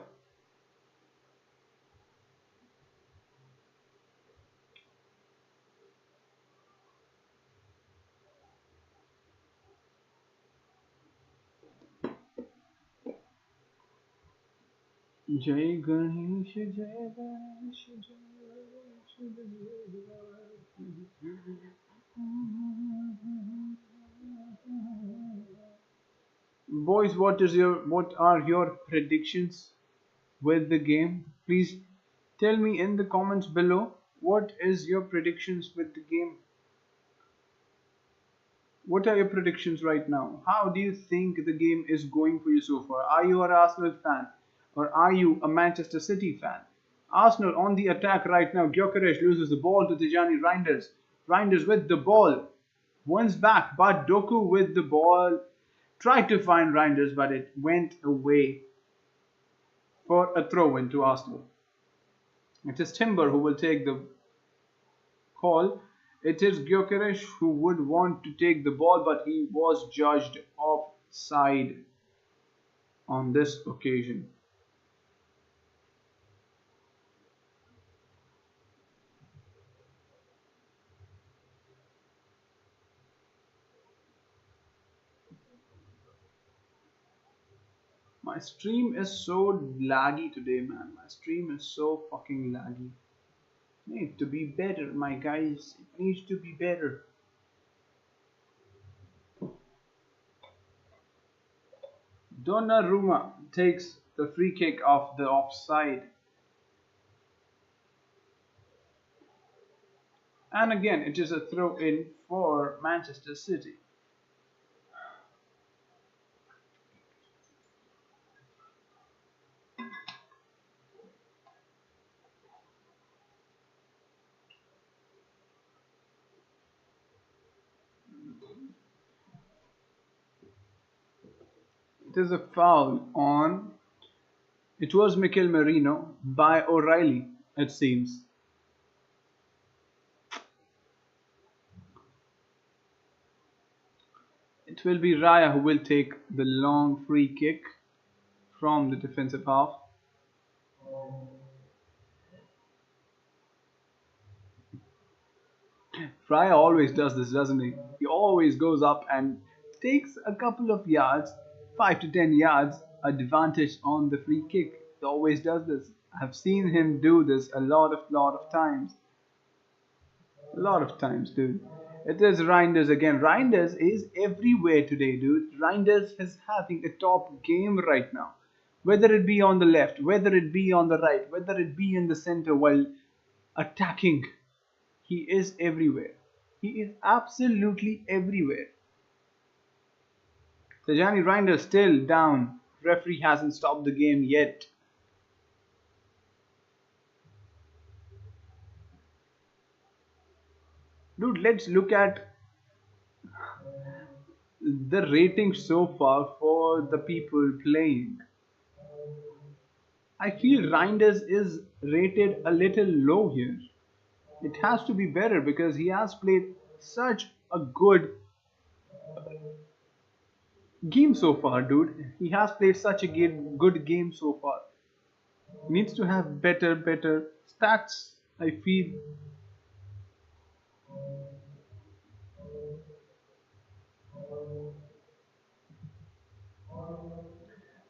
Jai Ganesh, Jai Ganesh, Jai Ganesh. Boys, what are your predictions with the game? Please tell me in the comments below what is your predictions with the game. What are your predictions right now? How do you think the game is going for you so far? Are you an Arsenal fan or are you a Manchester City fan? Arsenal on the attack right now. Gyökeres loses the ball to Tijani Reinders. Reinders with the ball. One's back, but Doku with the ball. Tried to find Reinders, but it went away for a throw-in to Arsenal. It is Timber who will take the call. It is Gyökeres who would want to take the ball, but he was judged offside on this occasion. My stream is so laggy today, man. My stream is so fucking laggy. Need to be better, my guys. It needs to be better. Donnarumma takes the free kick off the offside. And again, it is a throw in for Manchester City. It is a foul on. It was Mikel Merino by O'Reilly, it seems. It will be Raya who will take the long free kick from the defensive half. Raya always does this, doesn't he? He always goes up and takes a couple of yards, 5 to 10 yards, advantage on the free kick. He always does this. I've seen him do this a lot of times. A lot of times, dude. It is Reinders again. Reinders is everywhere today, dude. Reinders is having a top game right now. Whether it be on the left, whether it be on the right, whether it be in the center while attacking, he is everywhere. He is absolutely everywhere. Tijani Reinders still down. Referee hasn't stopped the game yet. Dude, let's look at the rating so far for the people playing. I feel Reinders is rated a little low here. It has to be better because he has played such a good game so far, dude. He has played such a good game so far. Needs to have better stats, I feel.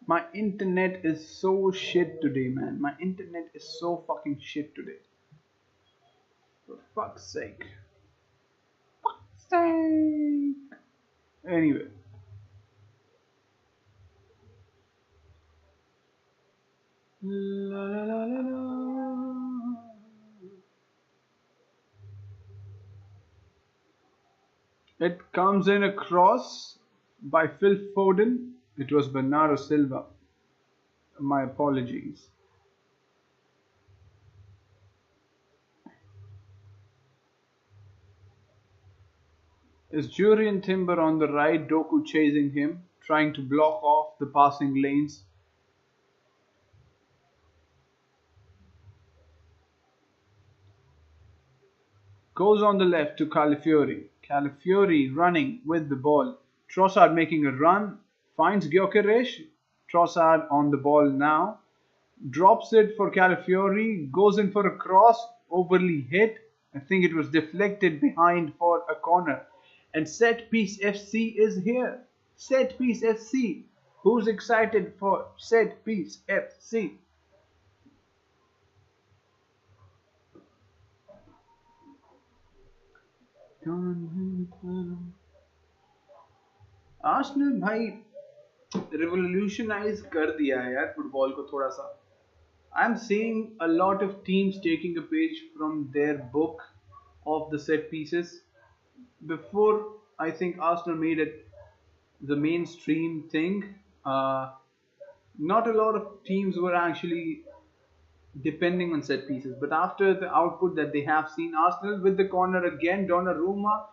My internet is so shit today, man. My internet is so fucking shit today. For fuck's sake. Fuck's Mistake. Anyway, la, la, la, la, la. It comes in a cross by Phil Foden. It was Bernardo Silva. My apologies. Is Jurien Timber on the right, Doku chasing him, trying to block off the passing lanes. Goes on the left to Calafiori. Calafiori running with the ball. Trossard making a run. Finds Gyökeres. Trossard on the ball now. Drops it for Calafiori. Goes in for a cross. Overly hit. I think it was deflected behind for a corner. And Set Piece FC is here. Set Piece FC. Who's excited for Set Piece FC? Arsenal भाई revolutionise कर दिया है यार football को थोड़ा सा. I'm seeing a lot of teams taking a page from their book of the set pieces. Before, I think Arsenal made it the mainstream thing. Uh, Not a lot of teams were actually depending on set pieces, but after the output that they have seen, Arsenal with the corner again, Donnarumma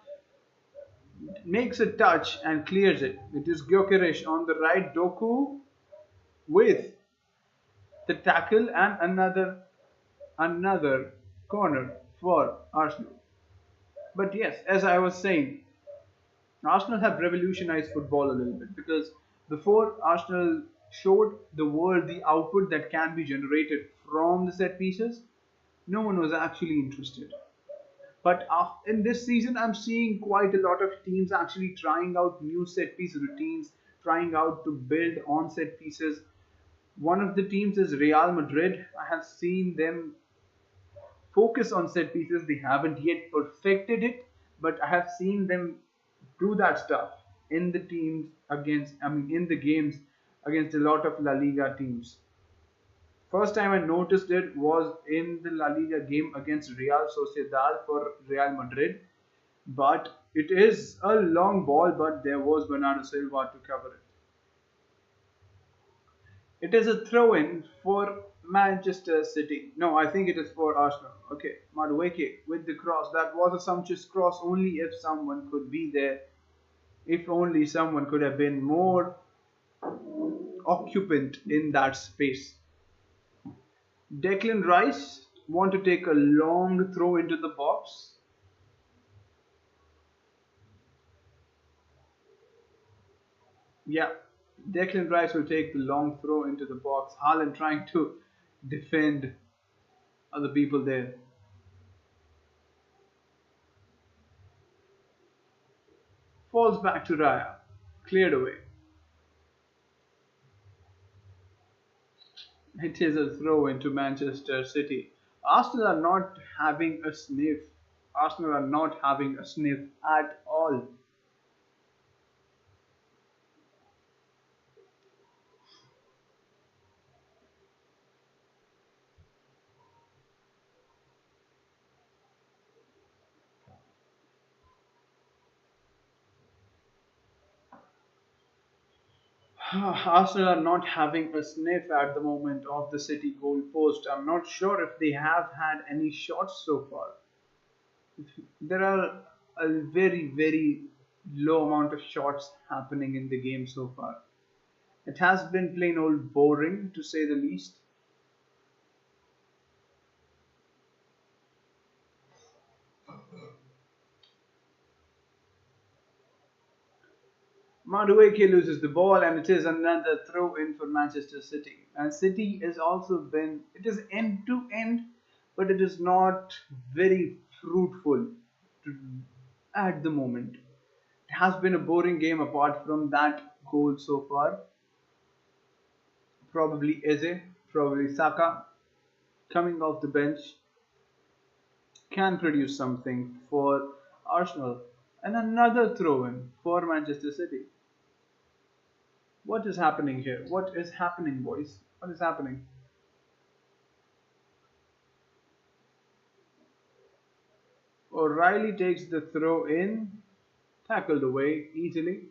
makes a touch and clears it. It is Gyökeres on the right, Doku with the tackle and another corner for Arsenal. But yes, as I was saying, Arsenal have revolutionized football a little bit because before Arsenal showed the world the output that can be generated from the set pieces, no one was actually interested. But in this season, I'm seeing quite a lot of teams actually trying out new set piece routines, trying out to build on set pieces. One of the teams is Real Madrid. I have seen them focus on set pieces. They haven't yet perfected it, but I have seen them do that stuff in the teams against, I mean, in the games against a lot of La Liga teams. First time I noticed it was in the La Liga game against Real Sociedad for Real Madrid. But it is a long ball, but there was Bernardo Silva to cover it. It is a throw-in for Manchester City. No, I think it is for Arsenal. Okay, Madueke with the cross. That was a sumptuous cross only if someone could be there. If only someone could have been more occupant in that space. Declan Rice want to take a long throw into the box. Yeah, Declan Rice will take the long throw into the box. Haaland trying to defend other people there. Falls back to Raya. Cleared away. It is a throw into Manchester City. Arsenal are not having a sniff. Arsenal are not having a sniff at all. Arsenal are not having a sniff at the moment of the City goal post. I'm not sure if they have had any shots so far. There are a very low amount of shots happening in the game so far. It has been plain old boring to say the least. Madueke loses the ball and it is another throw in for Manchester City. And City has also been, it is end to end, but it is not very fruitful at the moment. It has been a boring game apart from that goal so far. Probably Eze, probably Saka coming off the bench can produce something for Arsenal. And another throw in for Manchester City. What is happening here? What is happening, boys? What is happening? O'Reilly takes the throw in, tackled away easily.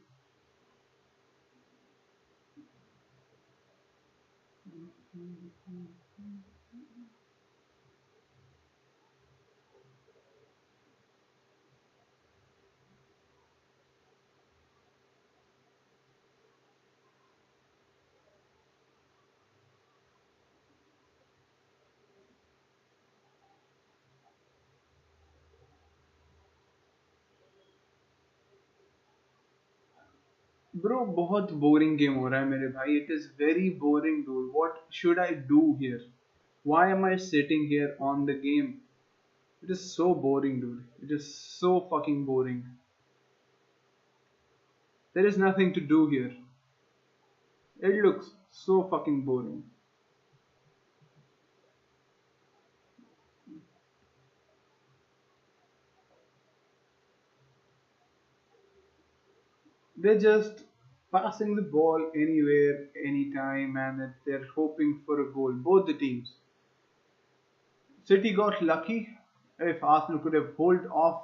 Bro बहुत boring game हो रहा है मेरे भाई it is very boring dude what should I do here why am I sitting here on the game it is so boring dude it is so fucking boring there is nothing to do here it looks so fucking boring they're just passing the ball anywhere anytime and they're hoping for a goal both the teams. City got lucky. If Arsenal could have pulled off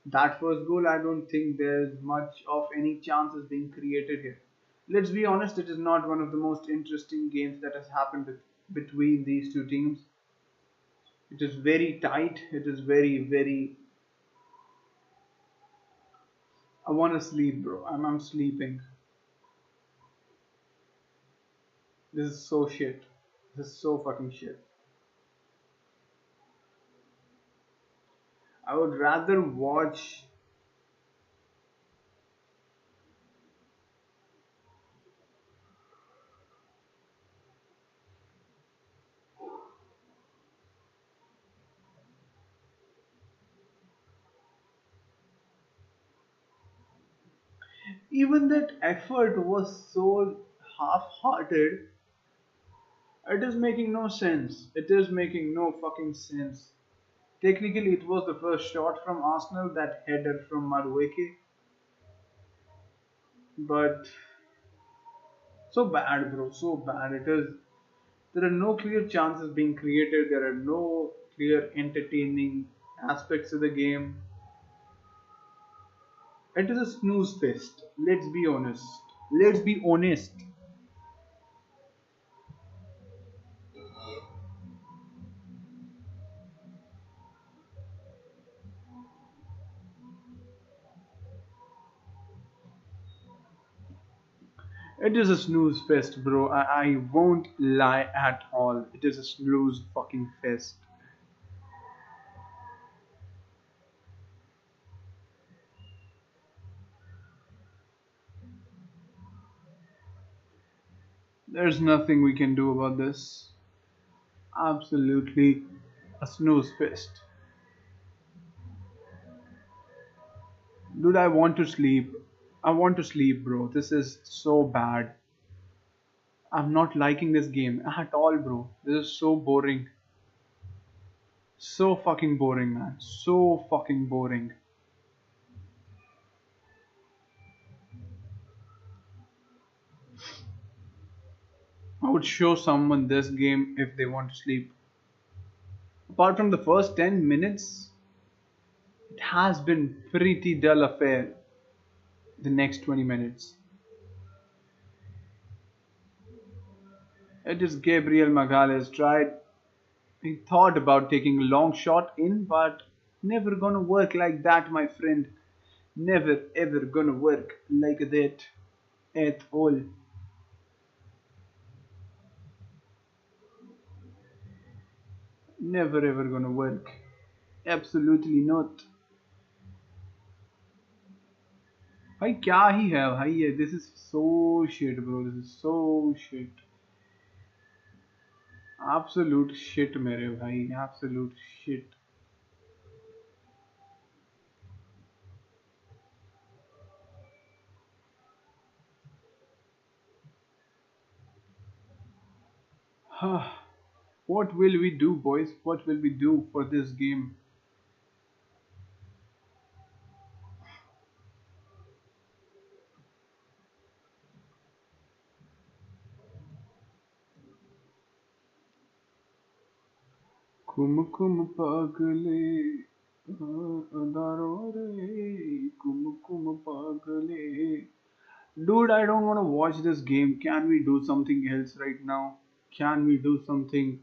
that first goal, I don't think there's much of any chances being created here. Let's be honest, it is not one of the most interesting games that has happened between these two teams. It is very tight. It is very, very. I want to sleep, bro. I'm sleeping. This is so shit. This is so fucking shit. I would rather watch. Even that effort was so half-hearted. It is making no sense. It is making no fucking sense. Technically, it was the first shot from Arsenal, that header from Madueke, but so bad, bro. So bad. It is. There are no clear chances being created. There are no clear entertaining aspects of the game. It is a snooze fest. Let's be honest. Let's be honest. It is a snooze fest, bro. I won't lie at all. It is a snooze fucking fest. There's nothing we can do about this. Absolutely a snooze fest. Dude, I want to sleep. I want to sleep, bro. This is so bad. I'm not liking this game at all, bro. This is so boring. So fucking boring, man. So fucking boring. I would show someone this game if they want to sleep. Apart from the first 10 minutes, it has been pretty dull affair the next 20 minutes. It is Gabriel Magalhaes tried. He thought about taking a long shot in, but never gonna work like that, my friend. Never ever gonna work like that at all. Never ever gonna work. Absolutely not. भाई क्या ही है भाई ये this is so shit bro this is so shit absolute shit मेरे भाई absolute shit what will we do boys what will we do for this game कुम कुम पागले अदारो रे कुम कुम पागले. Dude, I don't want to watch this game. Can we do something else right now? Can we do something?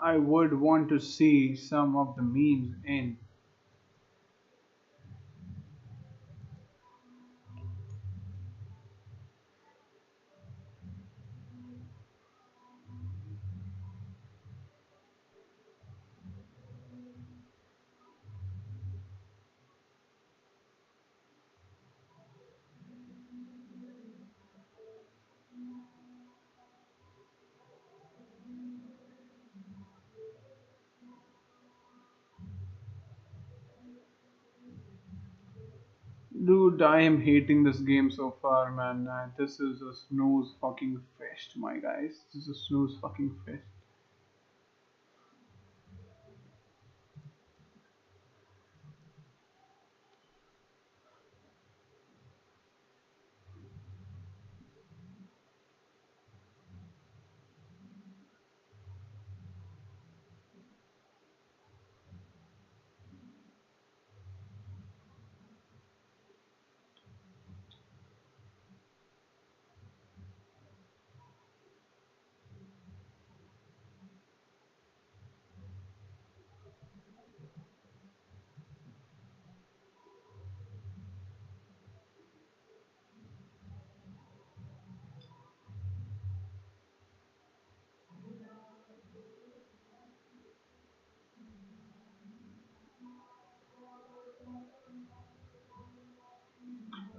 I would want to see some of the memes in. Dude, I am hating this game so far, man. This is a snooze fucking fest, my guys. This is a snooze fucking fest.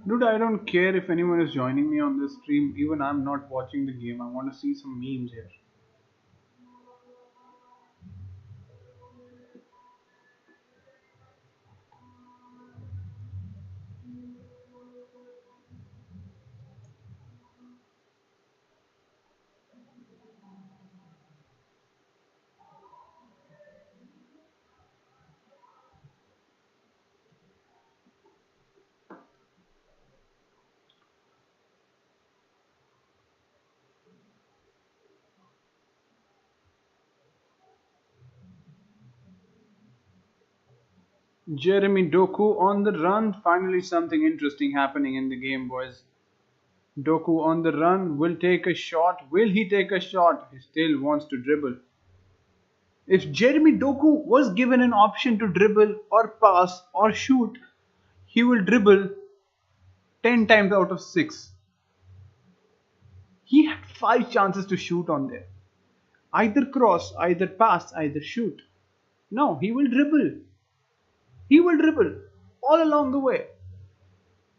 Dude, I don't care if anyone is joining me on this stream. Even I'm not watching the game. I want to see some memes here. Jeremy Doku on the run. Finally, something interesting happening in the game, boys. Doku on the run will take a shot. Will he take a shot? He still wants to dribble. If Jeremy Doku was given an option to dribble or pass or shoot, he will dribble 10 times out of 6. He had 5 chances to shoot on there. Either cross, either pass, either shoot. No, he will dribble. He will dribble all along the way.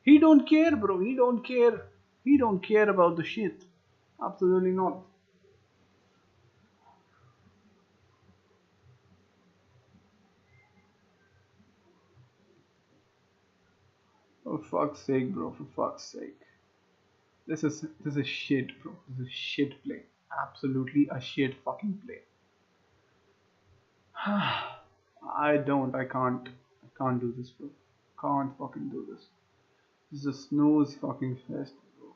He don't care, bro. He don't care. He don't care about the shit. Absolutely not. For fuck's sake, bro. For fuck's sake. This is shit, bro. This is shit play. Absolutely a shit fucking play. I can't. I can't do this, bro. Can't fucking do this. This is a snooze fucking fest, bro.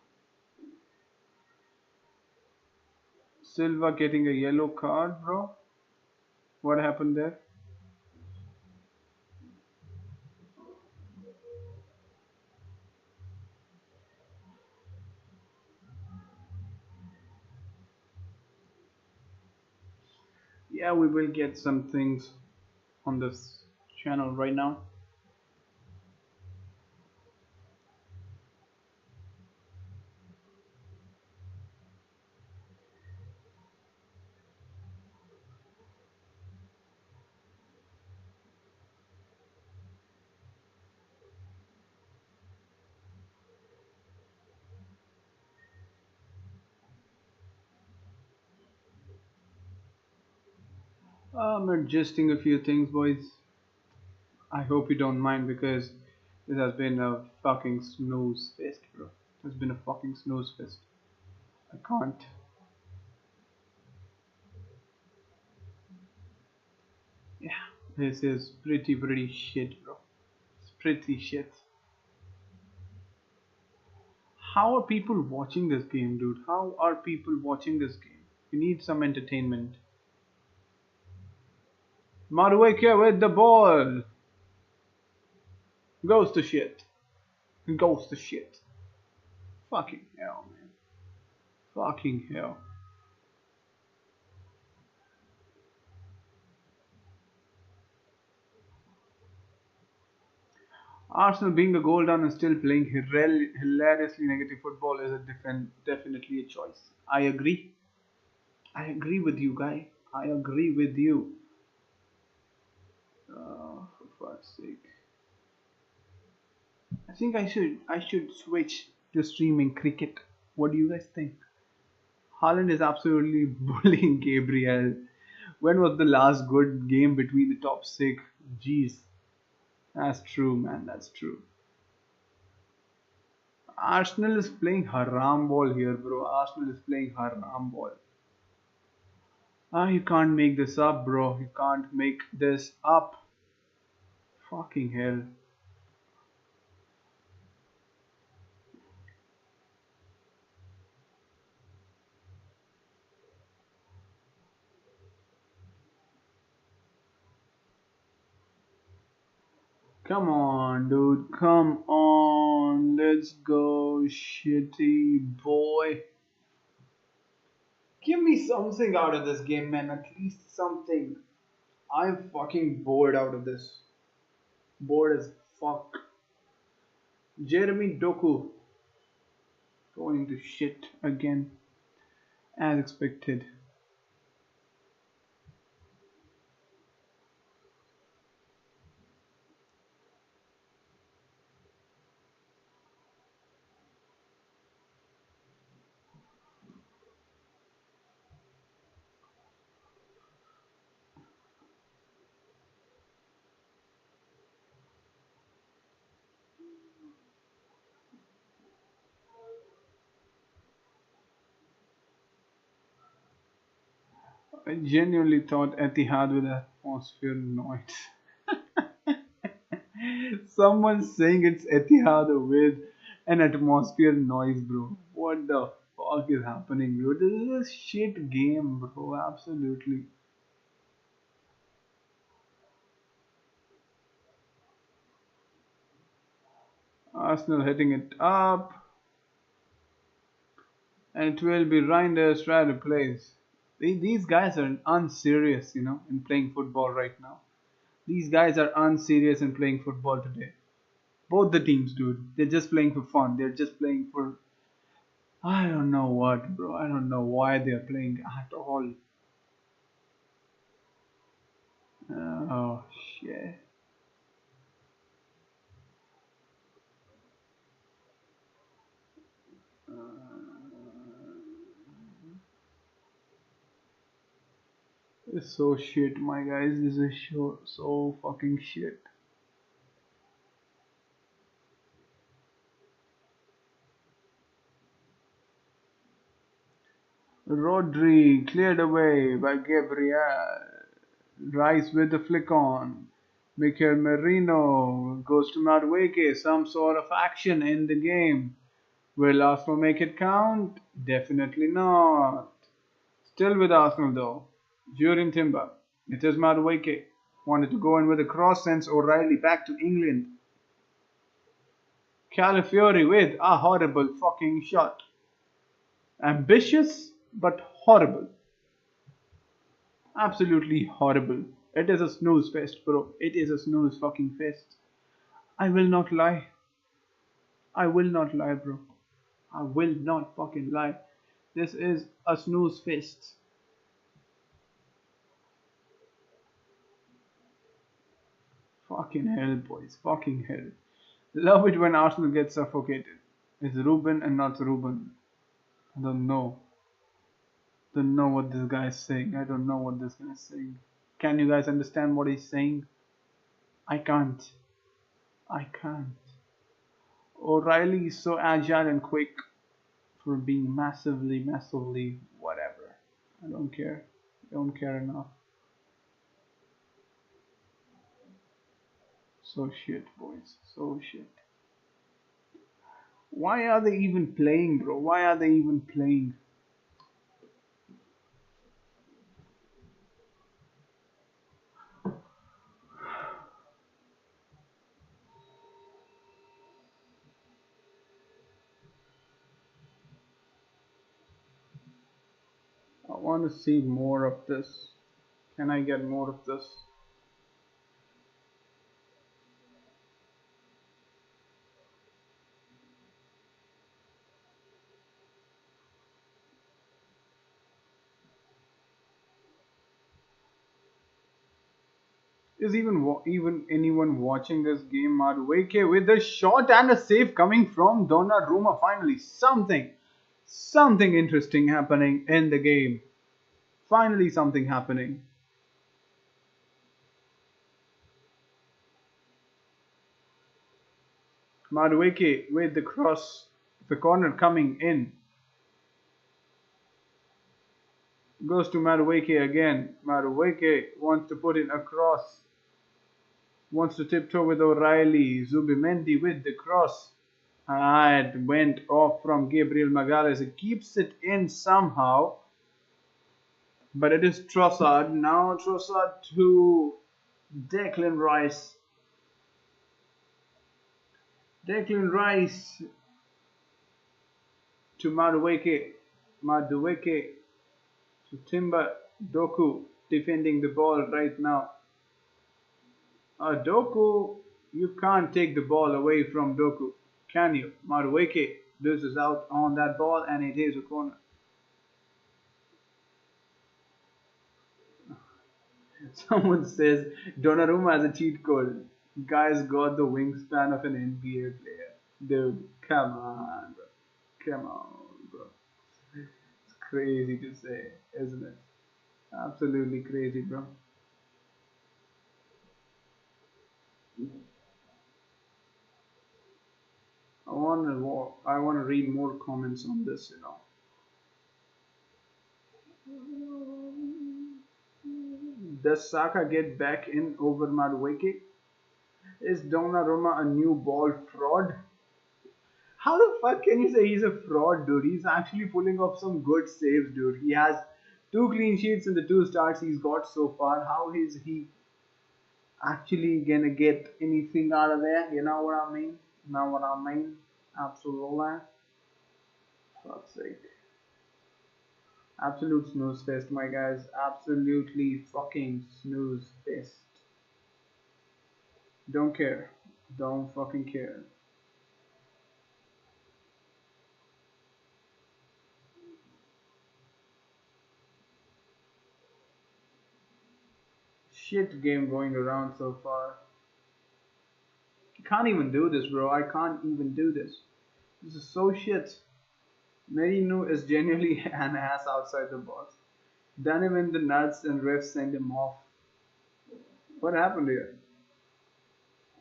Silva getting a yellow card, bro. What happened there? Yeah, we will get some things on this channel right now. I'm adjusting a few things, boys. I hope you don't mind because This has been a fucking snooze fest, bro. It's been a fucking snooze fest. I can't. Yeah, this is pretty shit, bro. It's pretty shit. How are people watching this game, dude? How are people watching this game? We need some entertainment. Marueke with the ball. Goes to shit. Goes to shit. Fucking hell, man. Fucking hell. Arsenal being a goal down and still playing hilariously negative football is definitely a choice. I agree. I agree with you, guy. I agree with you. For fuck's sake. I think I should switch to streaming cricket. What do you guys think? Haaland is absolutely bullying Gabriel. When was the last good game between the top six? Jeez, that's true, man. That's true. Arsenal is playing haram ball here, bro. Arsenal is playing haram ball. Ah, you can't make this up, bro. You can't make this up. Fucking hell. Come on, dude. Come on. Let's go, shitty boy. Give me something out of this game, man. At least something. I'm fucking bored out of this. Bored as fuck. Jeremy Doku going to shit again, as expected. I genuinely thought Etihad with atmosphere noise. Someone saying it's Etihad with an atmosphere noise, bro. What the fuck is happening, bro? This is a shit game, bro. Absolutely. Arsenal hitting it up, and it will be Reinders try to place. These guys are unserious, in playing football right now. These guys are unserious in playing football today. Both the teams, dude. They're just playing for fun. They're just playing for. I don't know what, bro. I don't know why they're playing at all. Oh, shit. It's so shit, my guys. This is so fucking shit. Rodri cleared away by Gabriel. Rice with the flick on. Mikel Merino goes to Madueke. Some sort of action in the game. Will Arsenal make it count? Definitely not. Still with Arsenal though. Jurin Timber. It is Madueke. Wanted to go in with a cross, sends O'Reilly back to England. Calafiori with a horrible fucking shot. Ambitious but horrible. Absolutely horrible. It is a snooze fest, bro. It is a snooze fucking fest. I will not lie. I will not lie, bro. I will not fucking lie. This is a snooze fest. Fucking hell, boys. Fucking hell. Love it when Arsenal gets suffocated. It's Ruben and not Ruben. I don't know. Don't know what this guy is saying. I don't know what this guy is saying. Can you guys understand what he's saying? I can't. I can't. O'Reilly is so agile and quick for being massively whatever. I don't care. Don't care enough. So shit, boys. So shit. Why are they even playing, bro? Why are they even playing? I want to see more of this. Can I get more of this? Is even anyone watching this game? Madueke with a shot and a save coming from Donnarumma. Finally, something interesting happening in the game. Finally, something happening. Madueke with the cross, the corner coming in. Goes to Madueke again. Madueke wants to put it across. Wants to tiptoe with O'Reilly. Zubimendi with the cross. It went off from Gabriel Magalhaes. It keeps it in somehow. But it is Trossard. Now Trossard to Declan Rice. Declan Rice to Madueke. Madueke to Timber Doku defending the ball right now. Doku, you can't take the ball away from Doku, can you? Madueke loses out on that ball and it is a corner. Someone says Donnarumma has a cheat code. Guy's got the wingspan of an NBA player. Dude, come on, bro. Come on, bro. It's crazy to say, isn't it? Absolutely crazy, bro. I wanna read more comments on this. Does Saka get back in over Madueke? Is Donnarumma a new ball fraud? How the fuck can you say he's a fraud, dude? He's actually pulling off some good saves, dude. He has two clean sheets in the two starts he's got so far. How is he actually gonna get anything out of there? You know what I mean? Know what I mean? Absolutely. Fuck's sake. Absolute snooze fest, my guys. Absolutely fucking snooze fest. Don't care. Don't fucking care. Shit game going around so far. I can't even do this, bro. I can't even do this. This is so shit. Merino is genuinely an ass outside the box. Done him in the nuts and refs send him off. What happened here?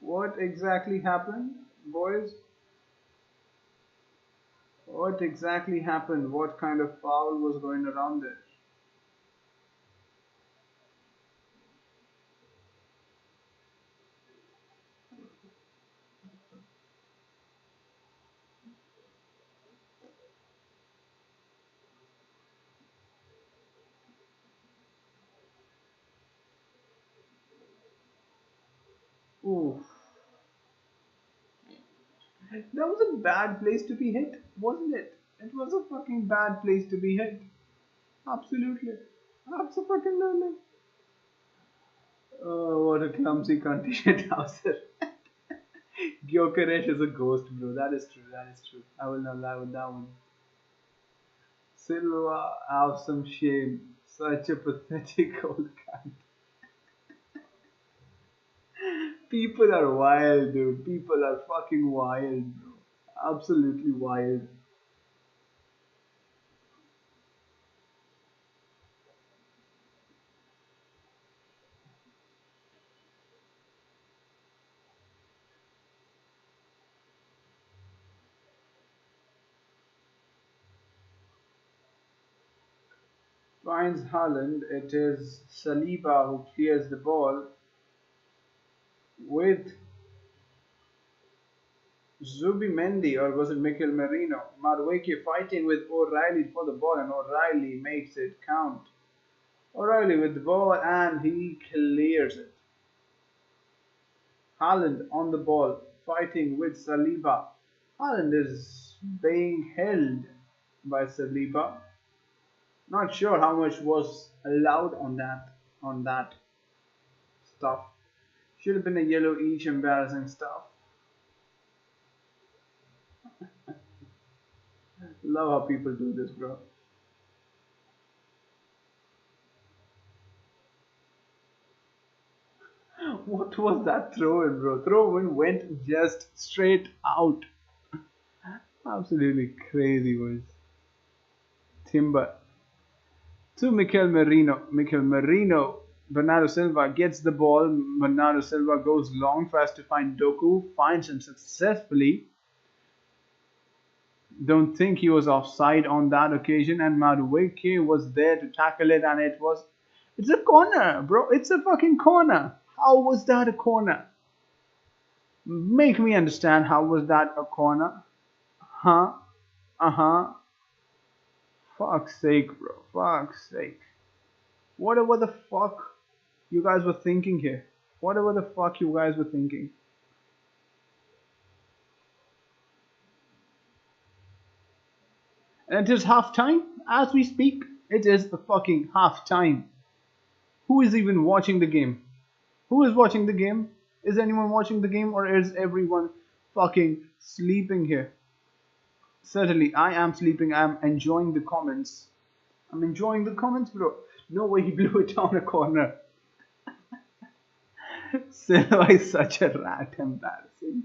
What exactly happened, boys? What exactly happened? What kind of foul was going around there? Oof. That was a bad place to be hit, wasn't it? It was a fucking bad place to be hit. Absolutely. Absolutely. Oh, what a clumsy country shithouser. Gyökeres is a ghost, bro. That is true. That is true. I will not lie with that one. Silva, have some shame. Such a pathetic old cunt. People are wild, dude. People are fucking wild, bro. Absolutely wild. Finds Haaland. It is Saliba who clears the ball with Zubimendi, or was it Mikel Merino? Madueke fighting with O'Reilly for the ball, and O'Reilly makes it count. O'Reilly with the ball, and he clears it. Haaland on the ball, fighting with Saliba. Haaland is being held by Saliba. Not sure how much was allowed on that stuff. Should have been a yellow each, embarrassing stuff. Love how people do this, bro. What was that throw in, bro? Throw in went just straight out. Absolutely crazy, boys. Timber to Mikel Merino. Mikel Merino. Bernardo Silva gets the ball. Bernardo Silva goes long, tries to find Doku. Finds him successfully. Don't think he was offside on that occasion, and Madueke was there to tackle it, and it's a corner, bro. It's a fucking corner. How was that a corner? Make me understand, how was that a corner? Huh? Uh-huh. Fuck's sake, bro. Fuck's sake. Whatever the fuck you guys were thinking here. Whatever the fuck you guys were thinking. And it is half time as we speak. It is the fucking half time. Who is even watching the game? Who is watching the game? Is anyone watching the game, or is everyone fucking sleeping here? Certainly, I am sleeping. I am enjoying the comments. I'm enjoying the comments, bro. No way he blew it down a corner. Silva is such a rat. Embarrassing.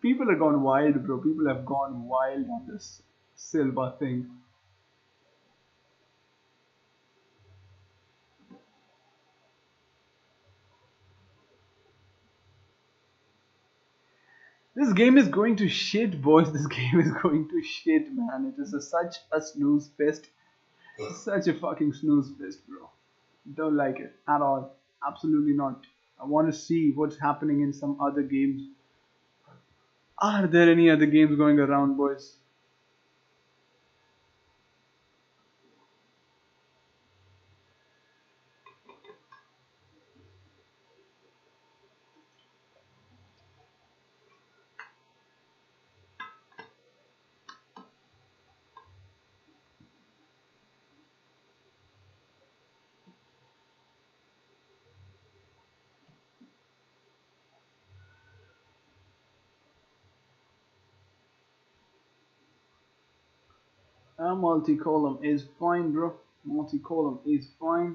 People have gone wild, bro. People have gone wild on this Silva thing. This game is going to shit, boys. This game is going to shit, man. It is such a snooze fest. Such a fucking snooze fest, bro. Don't like it at all. Absolutely not. I want to see what's happening in some other games. Are there any other games going around, boys? A multi-column is fine, bro. Multi-column is fine.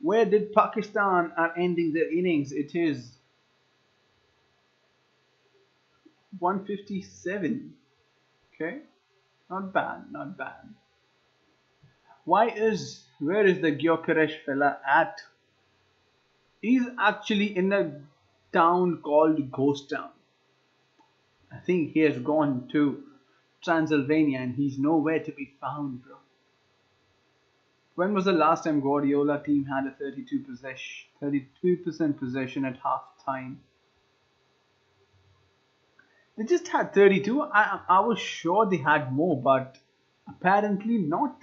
Where did Pakistan are ending their innings? It is 157. Okay, not bad, not bad. Where is the Gyökeres fella at? He's actually in a town called Ghost Town. I think he has gone to Transylvania and he's nowhere to be found, bro. When was the last time Guardiola team had a 32% possession at half time? They just had 32. I was sure they had more, but apparently not.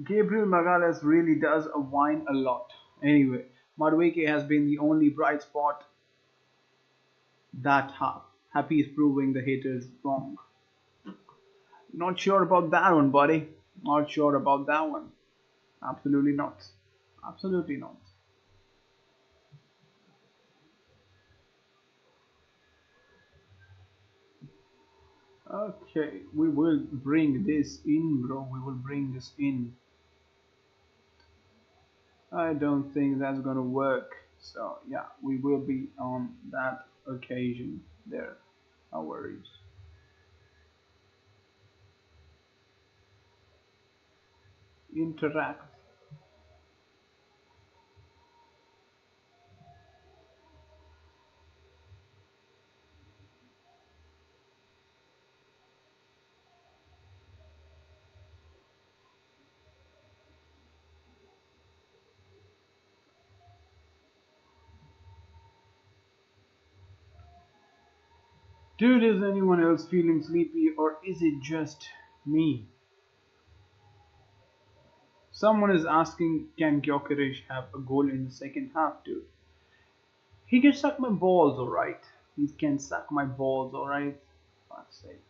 Gabriel Magalhaes really does whine a lot. Anyway, Madueke has been the only bright spot that half. Happy is proving the haters wrong. Not sure about that one, buddy. Not sure about that one. Absolutely not. Absolutely not. Okay, we will bring this in, bro. We will bring this in. I don't think that's gonna work. So yeah, we will be on that occasion there. No worries. Interact. Dude, is anyone else feeling sleepy or is it just me? Someone is asking, can Gyökeres have a goal in the second half, dude? He can suck my balls, alright. He can suck my balls, alright. Fuck's sake.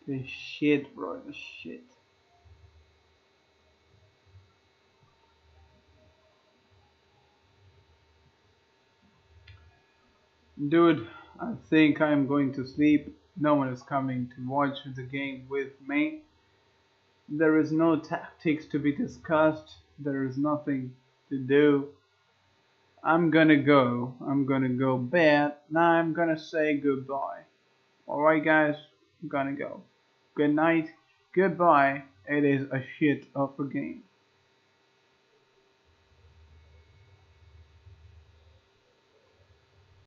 The shit, bro, the shit. Dude, I think I'm going to sleep. No one is coming to watch the game with me. There is no tactics to be discussed. There is nothing to do. I'm gonna go. I'm gonna go bed. Now I'm gonna say goodbye. Alright, guys, I'm gonna go. Good night. Goodbye. It is a shit of a game.